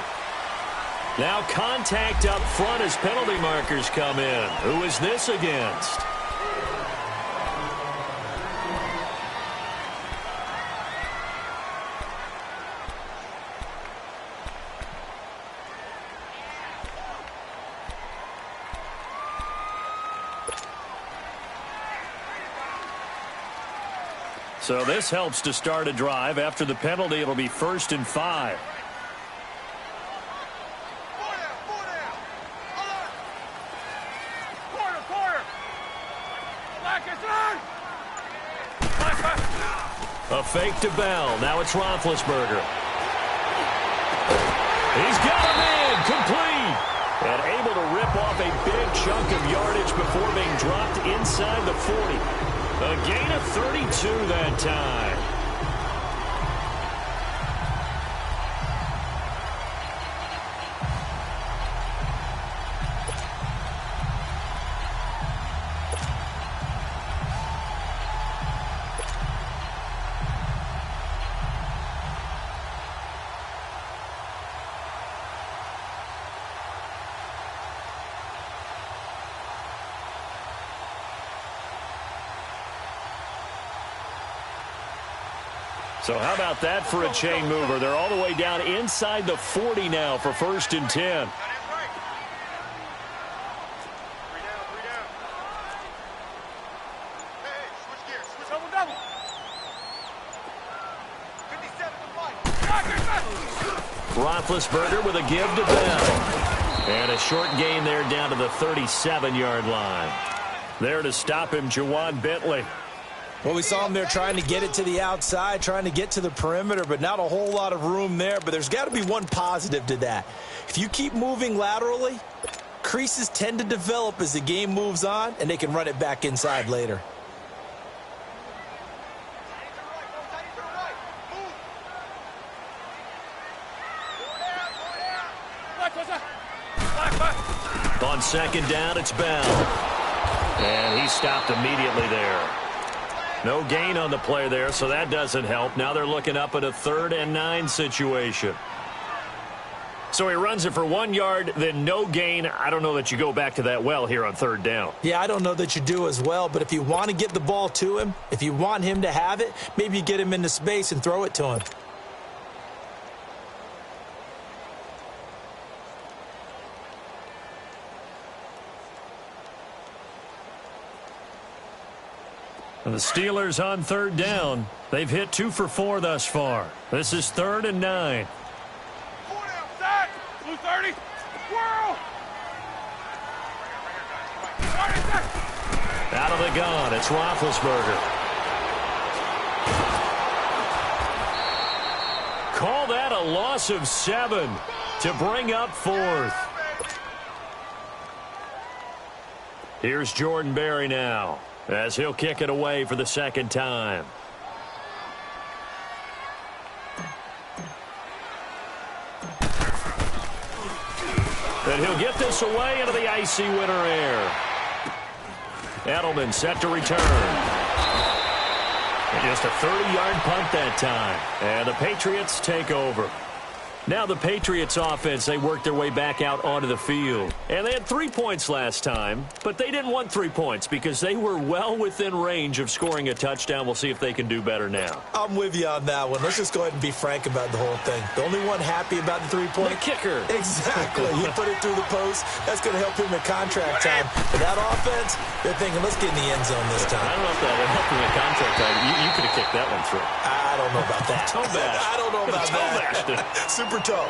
Now contact up front as penalty markers come in. Who is this against? So this helps to start a drive. After the penalty, it'll be 1st and 5. A fake to Bell. Now it's Roethlisberger. He's got him in. Complete. And able to rip off a big chunk of yardage before being dropped inside the 40. A gain of 32 that time. So how about that for a chain mover? They're all the way down inside the 40 now for 1st and 10. Roethlisberger with a give to Bell. And a short gain there down to the 37-yard line. There to stop him, Juwan Bentley. Well, we saw him there trying to get it to the outside, trying to get to the perimeter, but not a whole lot of room there. But there's got to be one positive to that. If you keep moving laterally, creases tend to develop as the game moves on, and they can run it back inside later. On 2nd down, it's Bell. And he stopped immediately there. No gain on the play there, so that doesn't help. Now they're looking up at a 3rd and 9 situation. So he runs it for 1 yard, then no gain. I don't know that you go back to that well here on 3rd down. Yeah, I don't know that you do as well, but if you want to get the ball to him, if you want him to have it, maybe you get him into space and throw it to him. And the Steelers on 3rd down. They've hit 2 for 4 thus far. This is 3rd and 9. 4 down, set. Blue 30. Whirl. Out of the gun, it's Roethlisberger. Call that a loss of 7 to bring up 4th. Here's Jordan Berry now, as he'll kick it away for the 2nd time. And he'll get this away into the icy winter air. Edelman set to return. And just a 30-yard punt that time. And the Patriots take over. Now the Patriots offense, they worked their way back out onto the field. And they had 3 points last time, but they didn't want 3 points because they were well within range of scoring a touchdown. We'll see if they can do better now. I'm with you on that one. Let's just go ahead and be frank about the whole thing. The only one happy about the three-point... The kicker. Exactly. He put it through the post. That's going to help him in contract time. But that offense, they're thinking, let's get in the end zone this time. I don't know if that would help him in contract time. You could have kicked that one through. I don't know about that. Toe bash. I don't know about that. Super toe.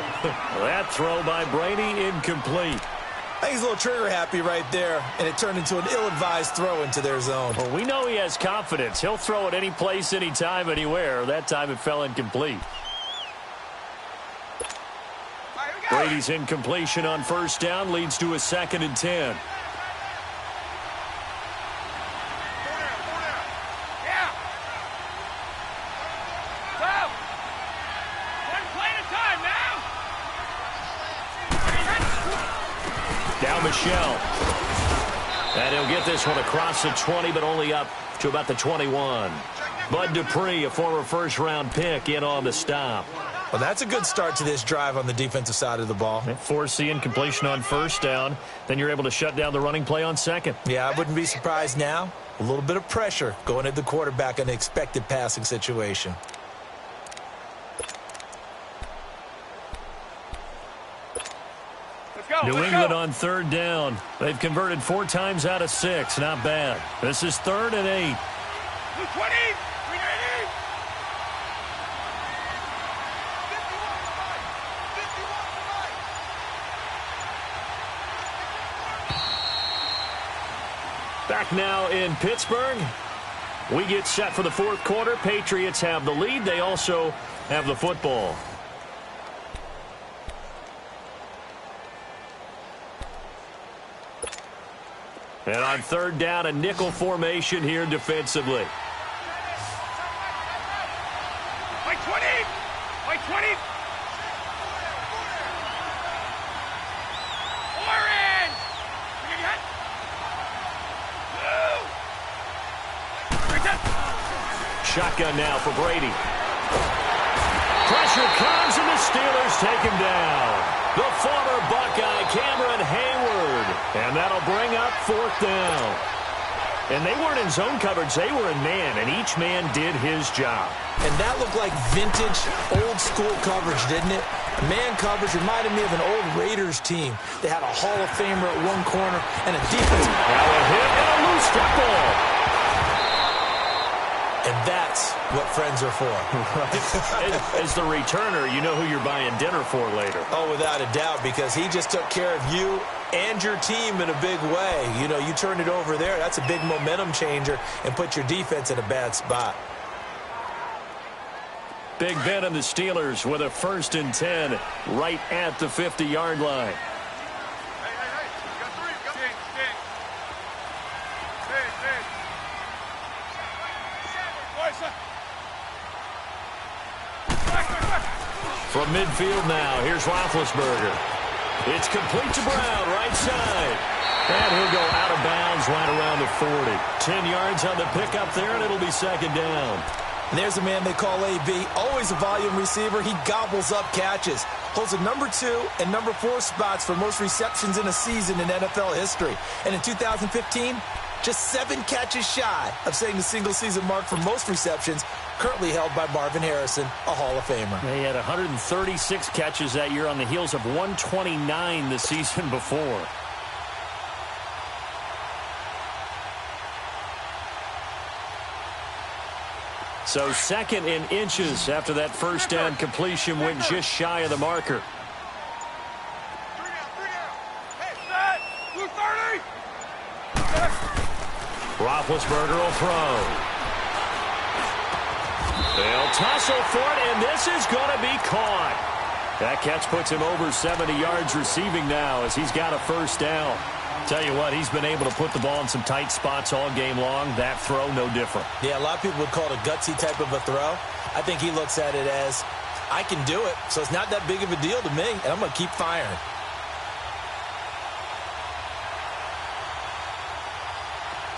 That throw by Brady incomplete. I think he's a little trigger happy right there, and it turned into an ill-advised throw into their zone. Well, we know he has confidence. He'll throw it any place, anytime, anywhere. That time it fell incomplete. Brady's incompletion on first down leads to a 2nd and 10. Now Michelle. And he'll get this one across the 20, but only up to about the 21. Bud Dupree, a former first-round pick, in on the stop. Well, that's a good start to this drive on the defensive side of the ball. Force the incompletion on first down. Then you're able to shut down the running play on second. Yeah, I wouldn't be surprised now. A little bit of pressure going at the quarterback in an expected passing situation. New England on third down. They've converted 4 times out of 6. Not bad. This is 3rd and 8. 20! Back now in Pittsburgh. We get set for the 4th quarter. Patriots have the lead. They also have the football. And on 3rd down, a nickel formation here defensively. By 20! By 20! Orange! Shotgun now for Brady. Pressure comes, and the Steelers take him down. The former Buckeye, Cameron Hayward. And that'll bring up 4th down. And they weren't in zone coverage. They were in man, and each man did his job. And that looked like vintage, old-school coverage, didn't it? Man coverage reminded me of an old Raiders team. They had a Hall of Famer at one corner and a defensive... Now a hit and a loose football. And that's what friends are for. Right. As the returner, you know who you're buying dinner for later. Oh, without a doubt, because he just took care of you and your team in a big way. You know, you turn it over there. That's a big momentum changer and put your defense in a bad spot. Big Ben and the Steelers with a 1st and 10 right at the 50-yard line. From midfield now, here's Roethlisberger. It's complete to Brown, right side. And he'll go out of bounds right around the 40. 10 yards on the pickup there, and it'll be 2nd down. And there's a man they call AB, always a volume receiver. He gobbles up catches. Holds the number 2 and number 4 spots for most receptions in a season in NFL history. And in 2015, just 7 catches shy of setting the single-season mark for most receptions, currently held by Marvin Harrison, a Hall of Famer. He had 136 catches that year on the heels of 129 the season before. So 2nd and inches after that first down completion went just shy of the marker. Roethlisberger will throw. They'll tussle for it, and this is going to be caught. That catch puts him over 70 yards receiving now as he's got a 1st down. Tell you what, he's been able to put the ball in some tight spots all game long. That throw, no different. Yeah, a lot of people would call it a gutsy type of a throw. I think he looks at it as, I can do it, so it's not that big of a deal to me, and I'm going to keep firing.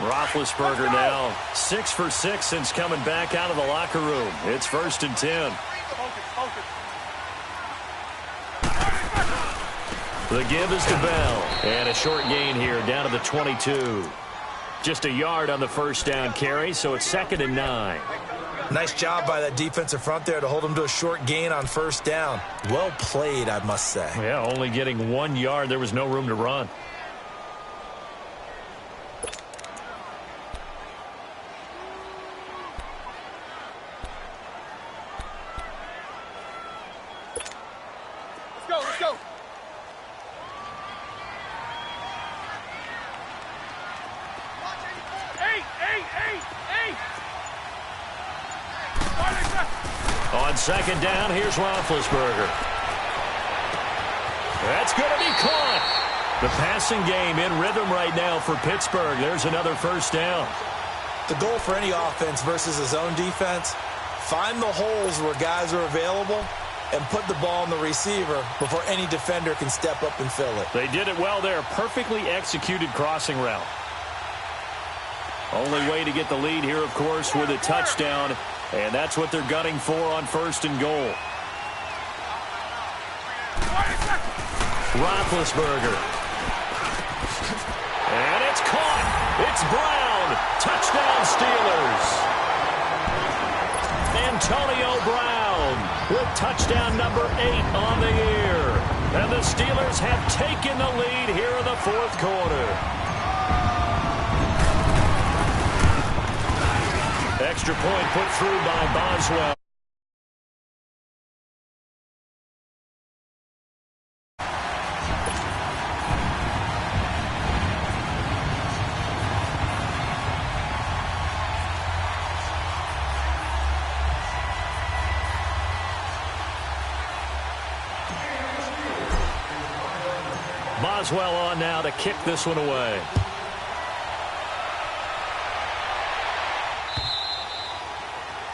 Roethlisberger now 6 for 6 since coming back out of the locker room. It's 1st and 10. The give is to Bell. And a short gain here down to the 22. Just a yard on the first down carry, so it's 2nd and 9. Nice job by that defensive front there to hold him to a short gain on first down. Well played, I must say. Yeah, only getting 1 yard. There was no room to run. Let's go. Eight. On 2nd down, here's Roethlisberger. That's going to be caught. The passing game in rhythm right now for Pittsburgh. There's another first down. The goal for any offense versus his own defense, find the holes where guys are available and put the ball on the receiver before any defender can step up and fill it. They did it well there. Perfectly executed crossing route. Only way to get the lead here, of course, with a touchdown. And that's what they're gunning for on 1st and goal. Roethlisberger. And it's caught. It's Brown. Touchdown Steelers. Antonio Brown with touchdown number 8 on the year. And the Steelers have taken the lead here in the 4th quarter. Extra point put through by Boswell. Boswell on now to kick this one away.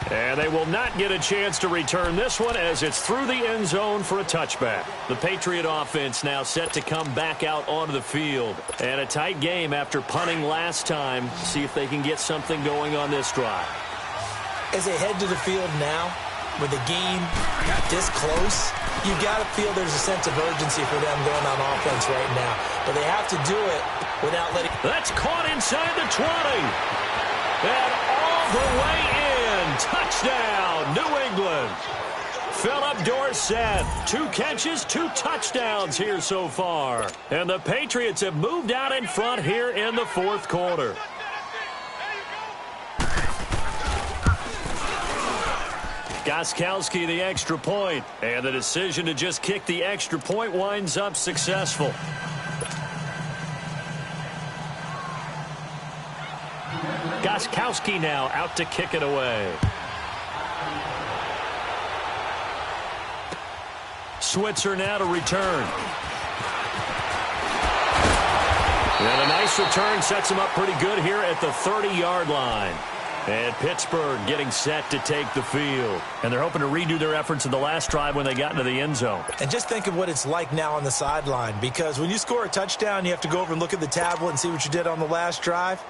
And they will not get a chance to return this one as it's through the end zone for a touchback. The Patriot offense now set to come back out onto the field. And a tight game after punting last time. See if they can get something going on this drive. As they head to the field now, with the game this close, you've got to feel there's a sense of urgency for them going on offense right now. But they have to do it without letting... That's caught inside the 20. And all the way in. Touchdown, New England. Philip Dorsett, 2 catches, 2 touchdowns here so far. And the Patriots have moved out in front here in the 4th quarter. Gostkowski the extra point, and the decision to just kick the extra point winds up successful. Gostkowski now out to kick it away. Switzer now to return. And a nice return sets him up pretty good here at the 30-yard line. And Pittsburgh getting set to take the field. And they're hoping to redo their efforts in the last drive when they got into the end zone. And just think of what it's like now on the sideline, because when you score a touchdown, you have to go over and look at the tablet and see what you did on the last drive.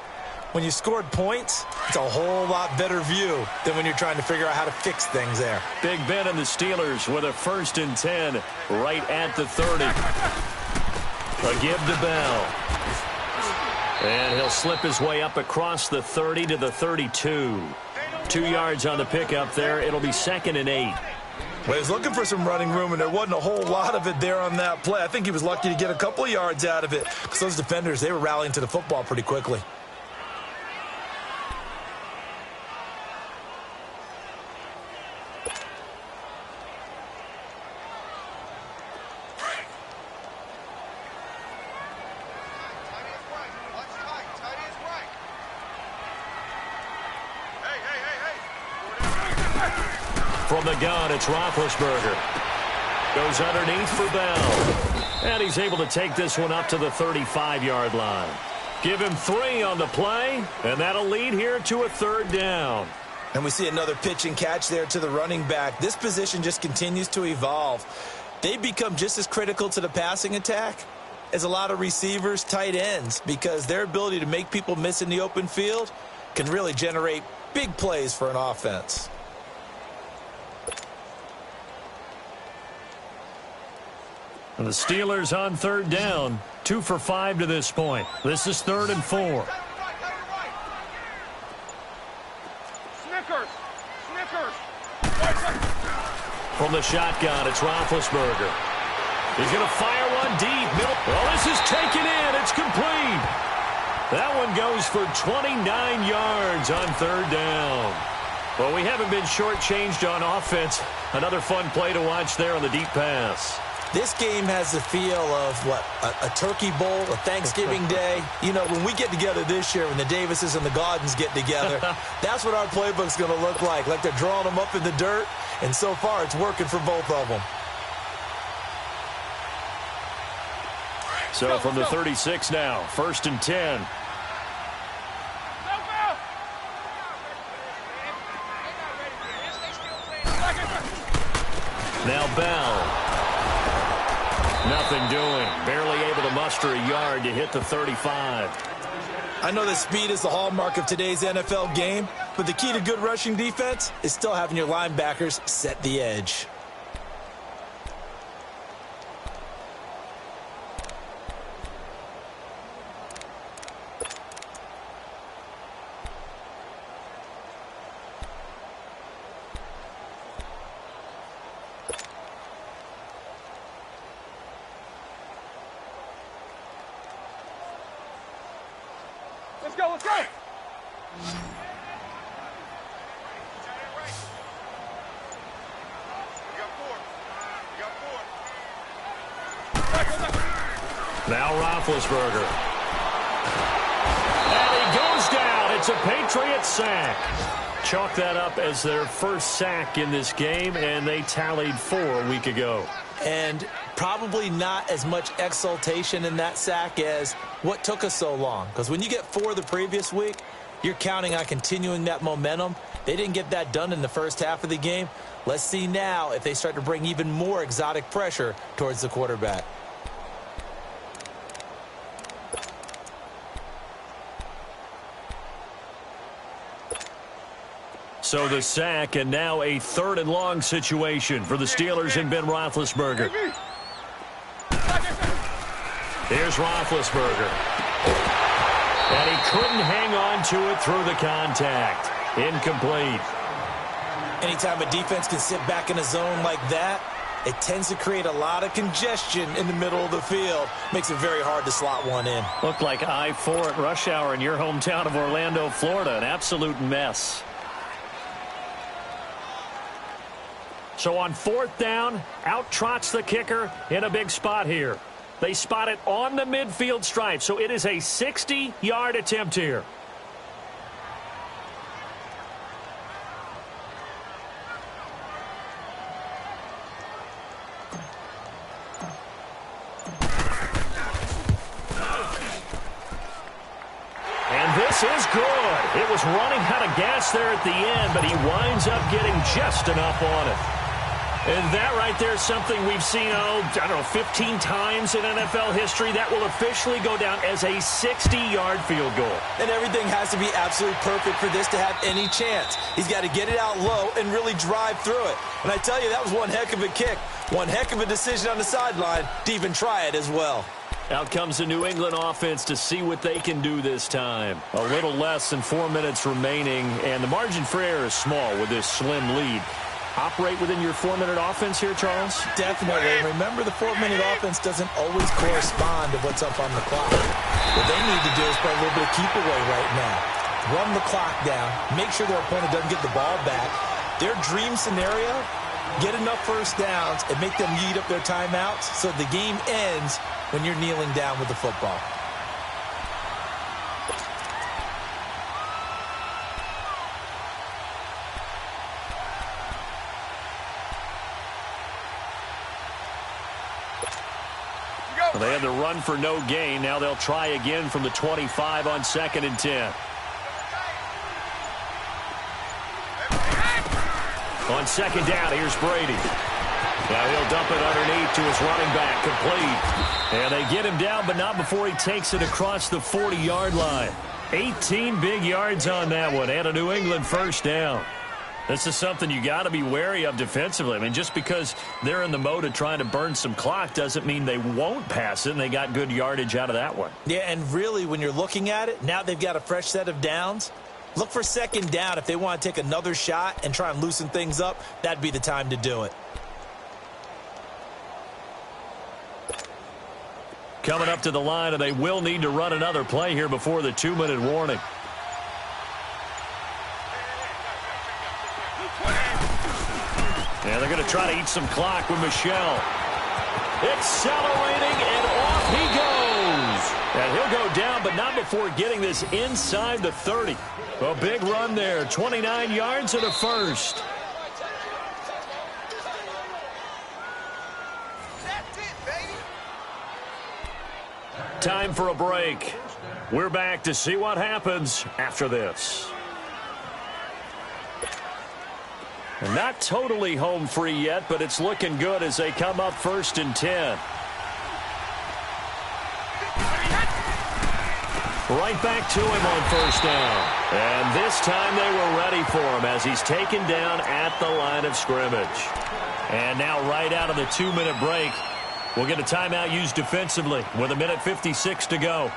When you scored points, it's a whole lot better view than when you're trying to figure out how to fix things there. Big Ben and the Steelers with a 1st and 10 right at the 30. A give to Bell. And he'll slip his way up across the 30 to the 32. 2 yards on the pickup there. It'll be 2nd and 8. Well, he was looking for some running room, and there wasn't a whole lot of it there on that play. I think he was lucky to get a couple of yards out of it, because those defenders, they were rallying to the football pretty quickly. From the gun, it's Roethlisberger. Goes underneath for Bell. And he's able to take this one up to the 35-yard line. Give him 3 on the play, and that'll lead here to a 3rd down. And we see another pitch and catch there to the running back. This position just continues to evolve. They become just as critical to the passing attack as a lot of receivers, tight ends, because their ability to make people miss in the open field can really generate big plays for an offense. And the Steelers on third down, 2 for 5 to this point. This is 3rd and 4. Snickers! From the shotgun, it's Roethlisberger. He's going to fire one deep. Middle. Well, this is taken in. It's complete. That one goes for 29 yards on third down. Well, we haven't been shortchanged on offense. Another fun play to watch there on the deep pass. This game has the feel of, a turkey bowl, a Thanksgiving day. You know, when we get together this year, when the Davises and the Gaudens get together, that's what our playbook's going to look like. Like they're drawing them up in the dirt, and so far it's working for both of them. So from the 36 now, 1st and 10. Now Bell. Nothing doing. Barely able to muster a yard to hit the 35. I know that speed is the hallmark of today's NFL game, but the key to good rushing defense is still having your linebackers set the edge. Let's go! Now Roethlisberger. And he goes down. It's a Patriots sack. Chalk that up as their first sack in this game, and they tallied 4 a week ago. And probably not as much exultation in that sack as what took us so long. Because when you get 4 the previous week, you're counting on continuing that momentum. They didn't get that done in the first half of the game. Let's see now if they start to bring even more exotic pressure towards the quarterback. So the sack, and now a 3rd and long situation for the Steelers and Ben Roethlisberger. Here's Roethlisberger. And he couldn't hang on to it through the contact. Incomplete. Anytime a defense can sit back in a zone like that, it tends to create a lot of congestion in the middle of the field. Makes it very hard to slot one in. Looked like I-4 at rush hour in your hometown of Orlando, Florida. An absolute mess. So on 4th down, out trots the kicker in a big spot here. They spot it on the midfield stripe, so it is a 60-yard attempt here. And this is good. It was running out of gas there at the end, but he winds up getting just enough on it. And that right there is something we've seen, 15 times in NFL history. That will officially go down as a 60-yard field goal. And everything has to be absolutely perfect for this to have any chance. He's got to get it out low and really drive through it. And I tell you, that was one heck of a kick. One heck of a decision on the sideline to even try it as well. Out comes the New England offense to see what they can do this time. A little less than 4 minutes remaining, and the margin for error is small with this slim lead. Operate within your 4-minute offense here, Charles? Definitely. Remember, the 4-minute offense doesn't always correspond to what's up on the clock. What they need to do is play a little bit of keep away right now. Run the clock down. Make sure their opponent doesn't get the ball back. Their dream scenario, get enough first downs and make them eat up their timeouts so the game ends when you're kneeling down with the football. They had the run for no gain. Now they'll try again from the 25 on 2nd and 10. On 2nd down, here's Brady. Now he'll dump it underneath to his running back, complete. And they get him down, but not before he takes it across the 40-yard line. 18 big yards on that one, and a New England first down. This is something you got to be wary of defensively. I mean, just because they're in the mode of trying to burn some clock doesn't mean they won't pass it, and they got good yardage out of that one. Yeah, and really, when you're looking at it, now they've got a fresh set of downs. Look for second down. If they want to take another shot and try and loosen things up, that'd be the time to do it. Coming up to the line, and they will need to run another play here before the 2-minute warning. Yeah, they're going to try to eat some clock with Michel. Accelerating, and off he goes. And he'll go down, but not before getting this inside the 30. A big run there, 29 yards and a first. Time for a break. We're back to see what happens after this. And not totally home free yet, but it's looking good as they come up 1st and 10. Right back to him on 1st down. And this time they were ready for him as he's taken down at the line of scrimmage. And now right out of the 2-minute break, we'll get a timeout used defensively with 1:56 to go.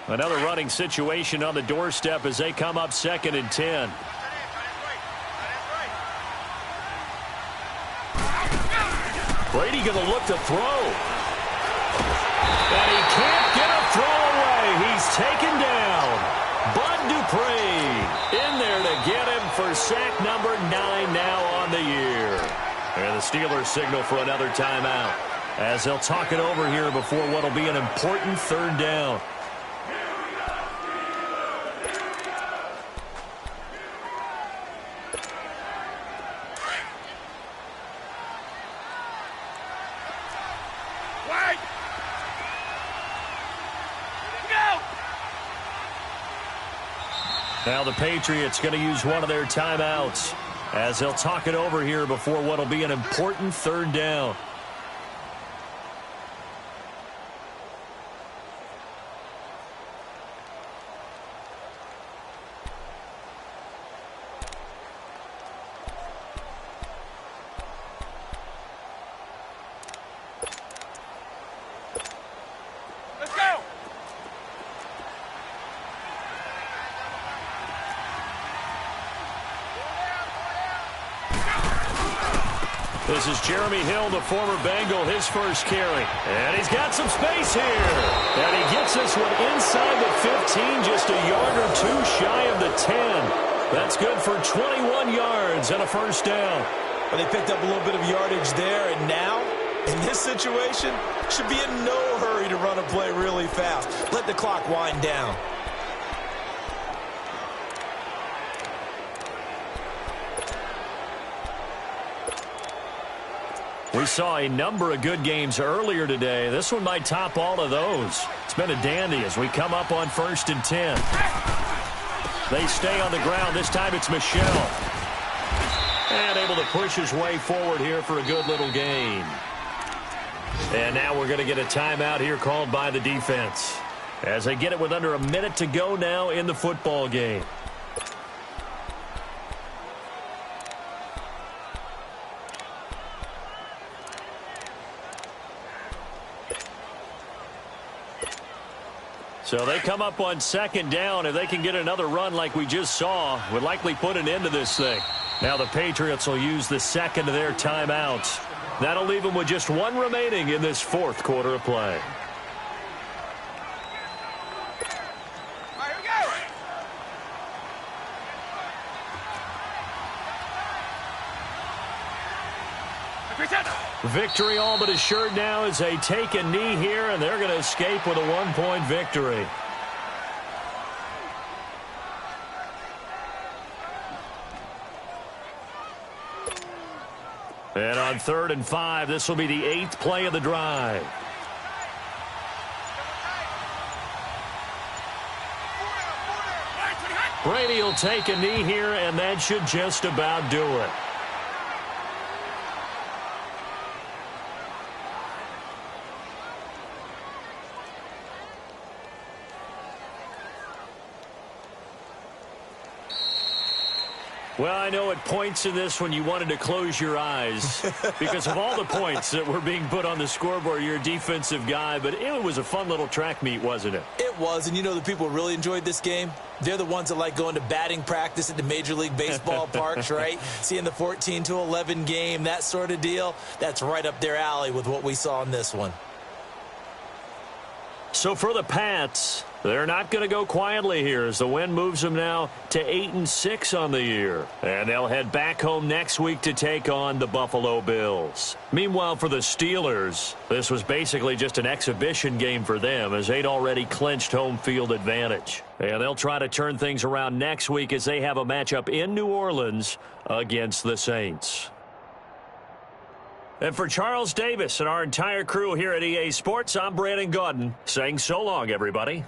Another running situation on the doorstep as they come up 2nd and 10. Brady going to look to throw. And he can't get a throw away. He's taken down. Bud Dupree in there to get him for sack number 9 now on the year. And the Steelers signal for another timeout as they'll talk it over here before what will be an important 3rd down. Now the Patriots going to use one of their timeouts as they'll talk it over here before what will be an important 3rd down. This is Jeremy Hill, the former Bengal, his first carry. And he's got some space here. And he gets this one inside the 15, just a yard or 2 shy of the 10. That's good for 21 yards and a 1st down. Well, they picked up a little bit of yardage there, and now, in this situation, should be in no hurry to run a play really fast. Let the clock wind down. We saw a number of good games earlier today. This one might top all of those. It's been a dandy as we come up on 1st and 10. They stay on the ground. This time it's Michel. And able to push his way forward here for a good little gain. And now we're going to get a timeout here called by the defense as they get it with under a minute to go now in the football game. So they come up on 2nd down. If they can get another run like we just saw, would likely put an end to this thing. Now the Patriots will use the 2nd of their timeouts. That'll leave them with just 1 remaining in this 4th quarter of play. Victory all but assured now as they take a knee here, and they're going to escape with a 1-point victory. And on 3rd and 5, this will be the 8th play of the drive. Brady will take a knee here, and that should just about do it. Well, I know at points in this when you wanted to close your eyes because of all the points that were being put on the scoreboard. You're a defensive guy, but it was a fun little track meet, wasn't it? It was, and you know the people who really enjoyed this game? They're the ones that like going to batting practice at the Major League Baseball parks, right? Seeing the 14-11 game, that sort of deal. That's right up their alley with what we saw in this one. So for the Pats, they're not going to go quietly here as the win moves them now to 8-6 on the year. And they'll head back home next week to take on the Buffalo Bills. Meanwhile, for the Steelers, this was basically just an exhibition game for them as they'd already clinched home field advantage. And they'll try to turn things around next week as they have a matchup in New Orleans against the Saints. And for Charles Davis and our entire crew here at EA Sports, I'm Brandon Gaudin saying so long, everybody.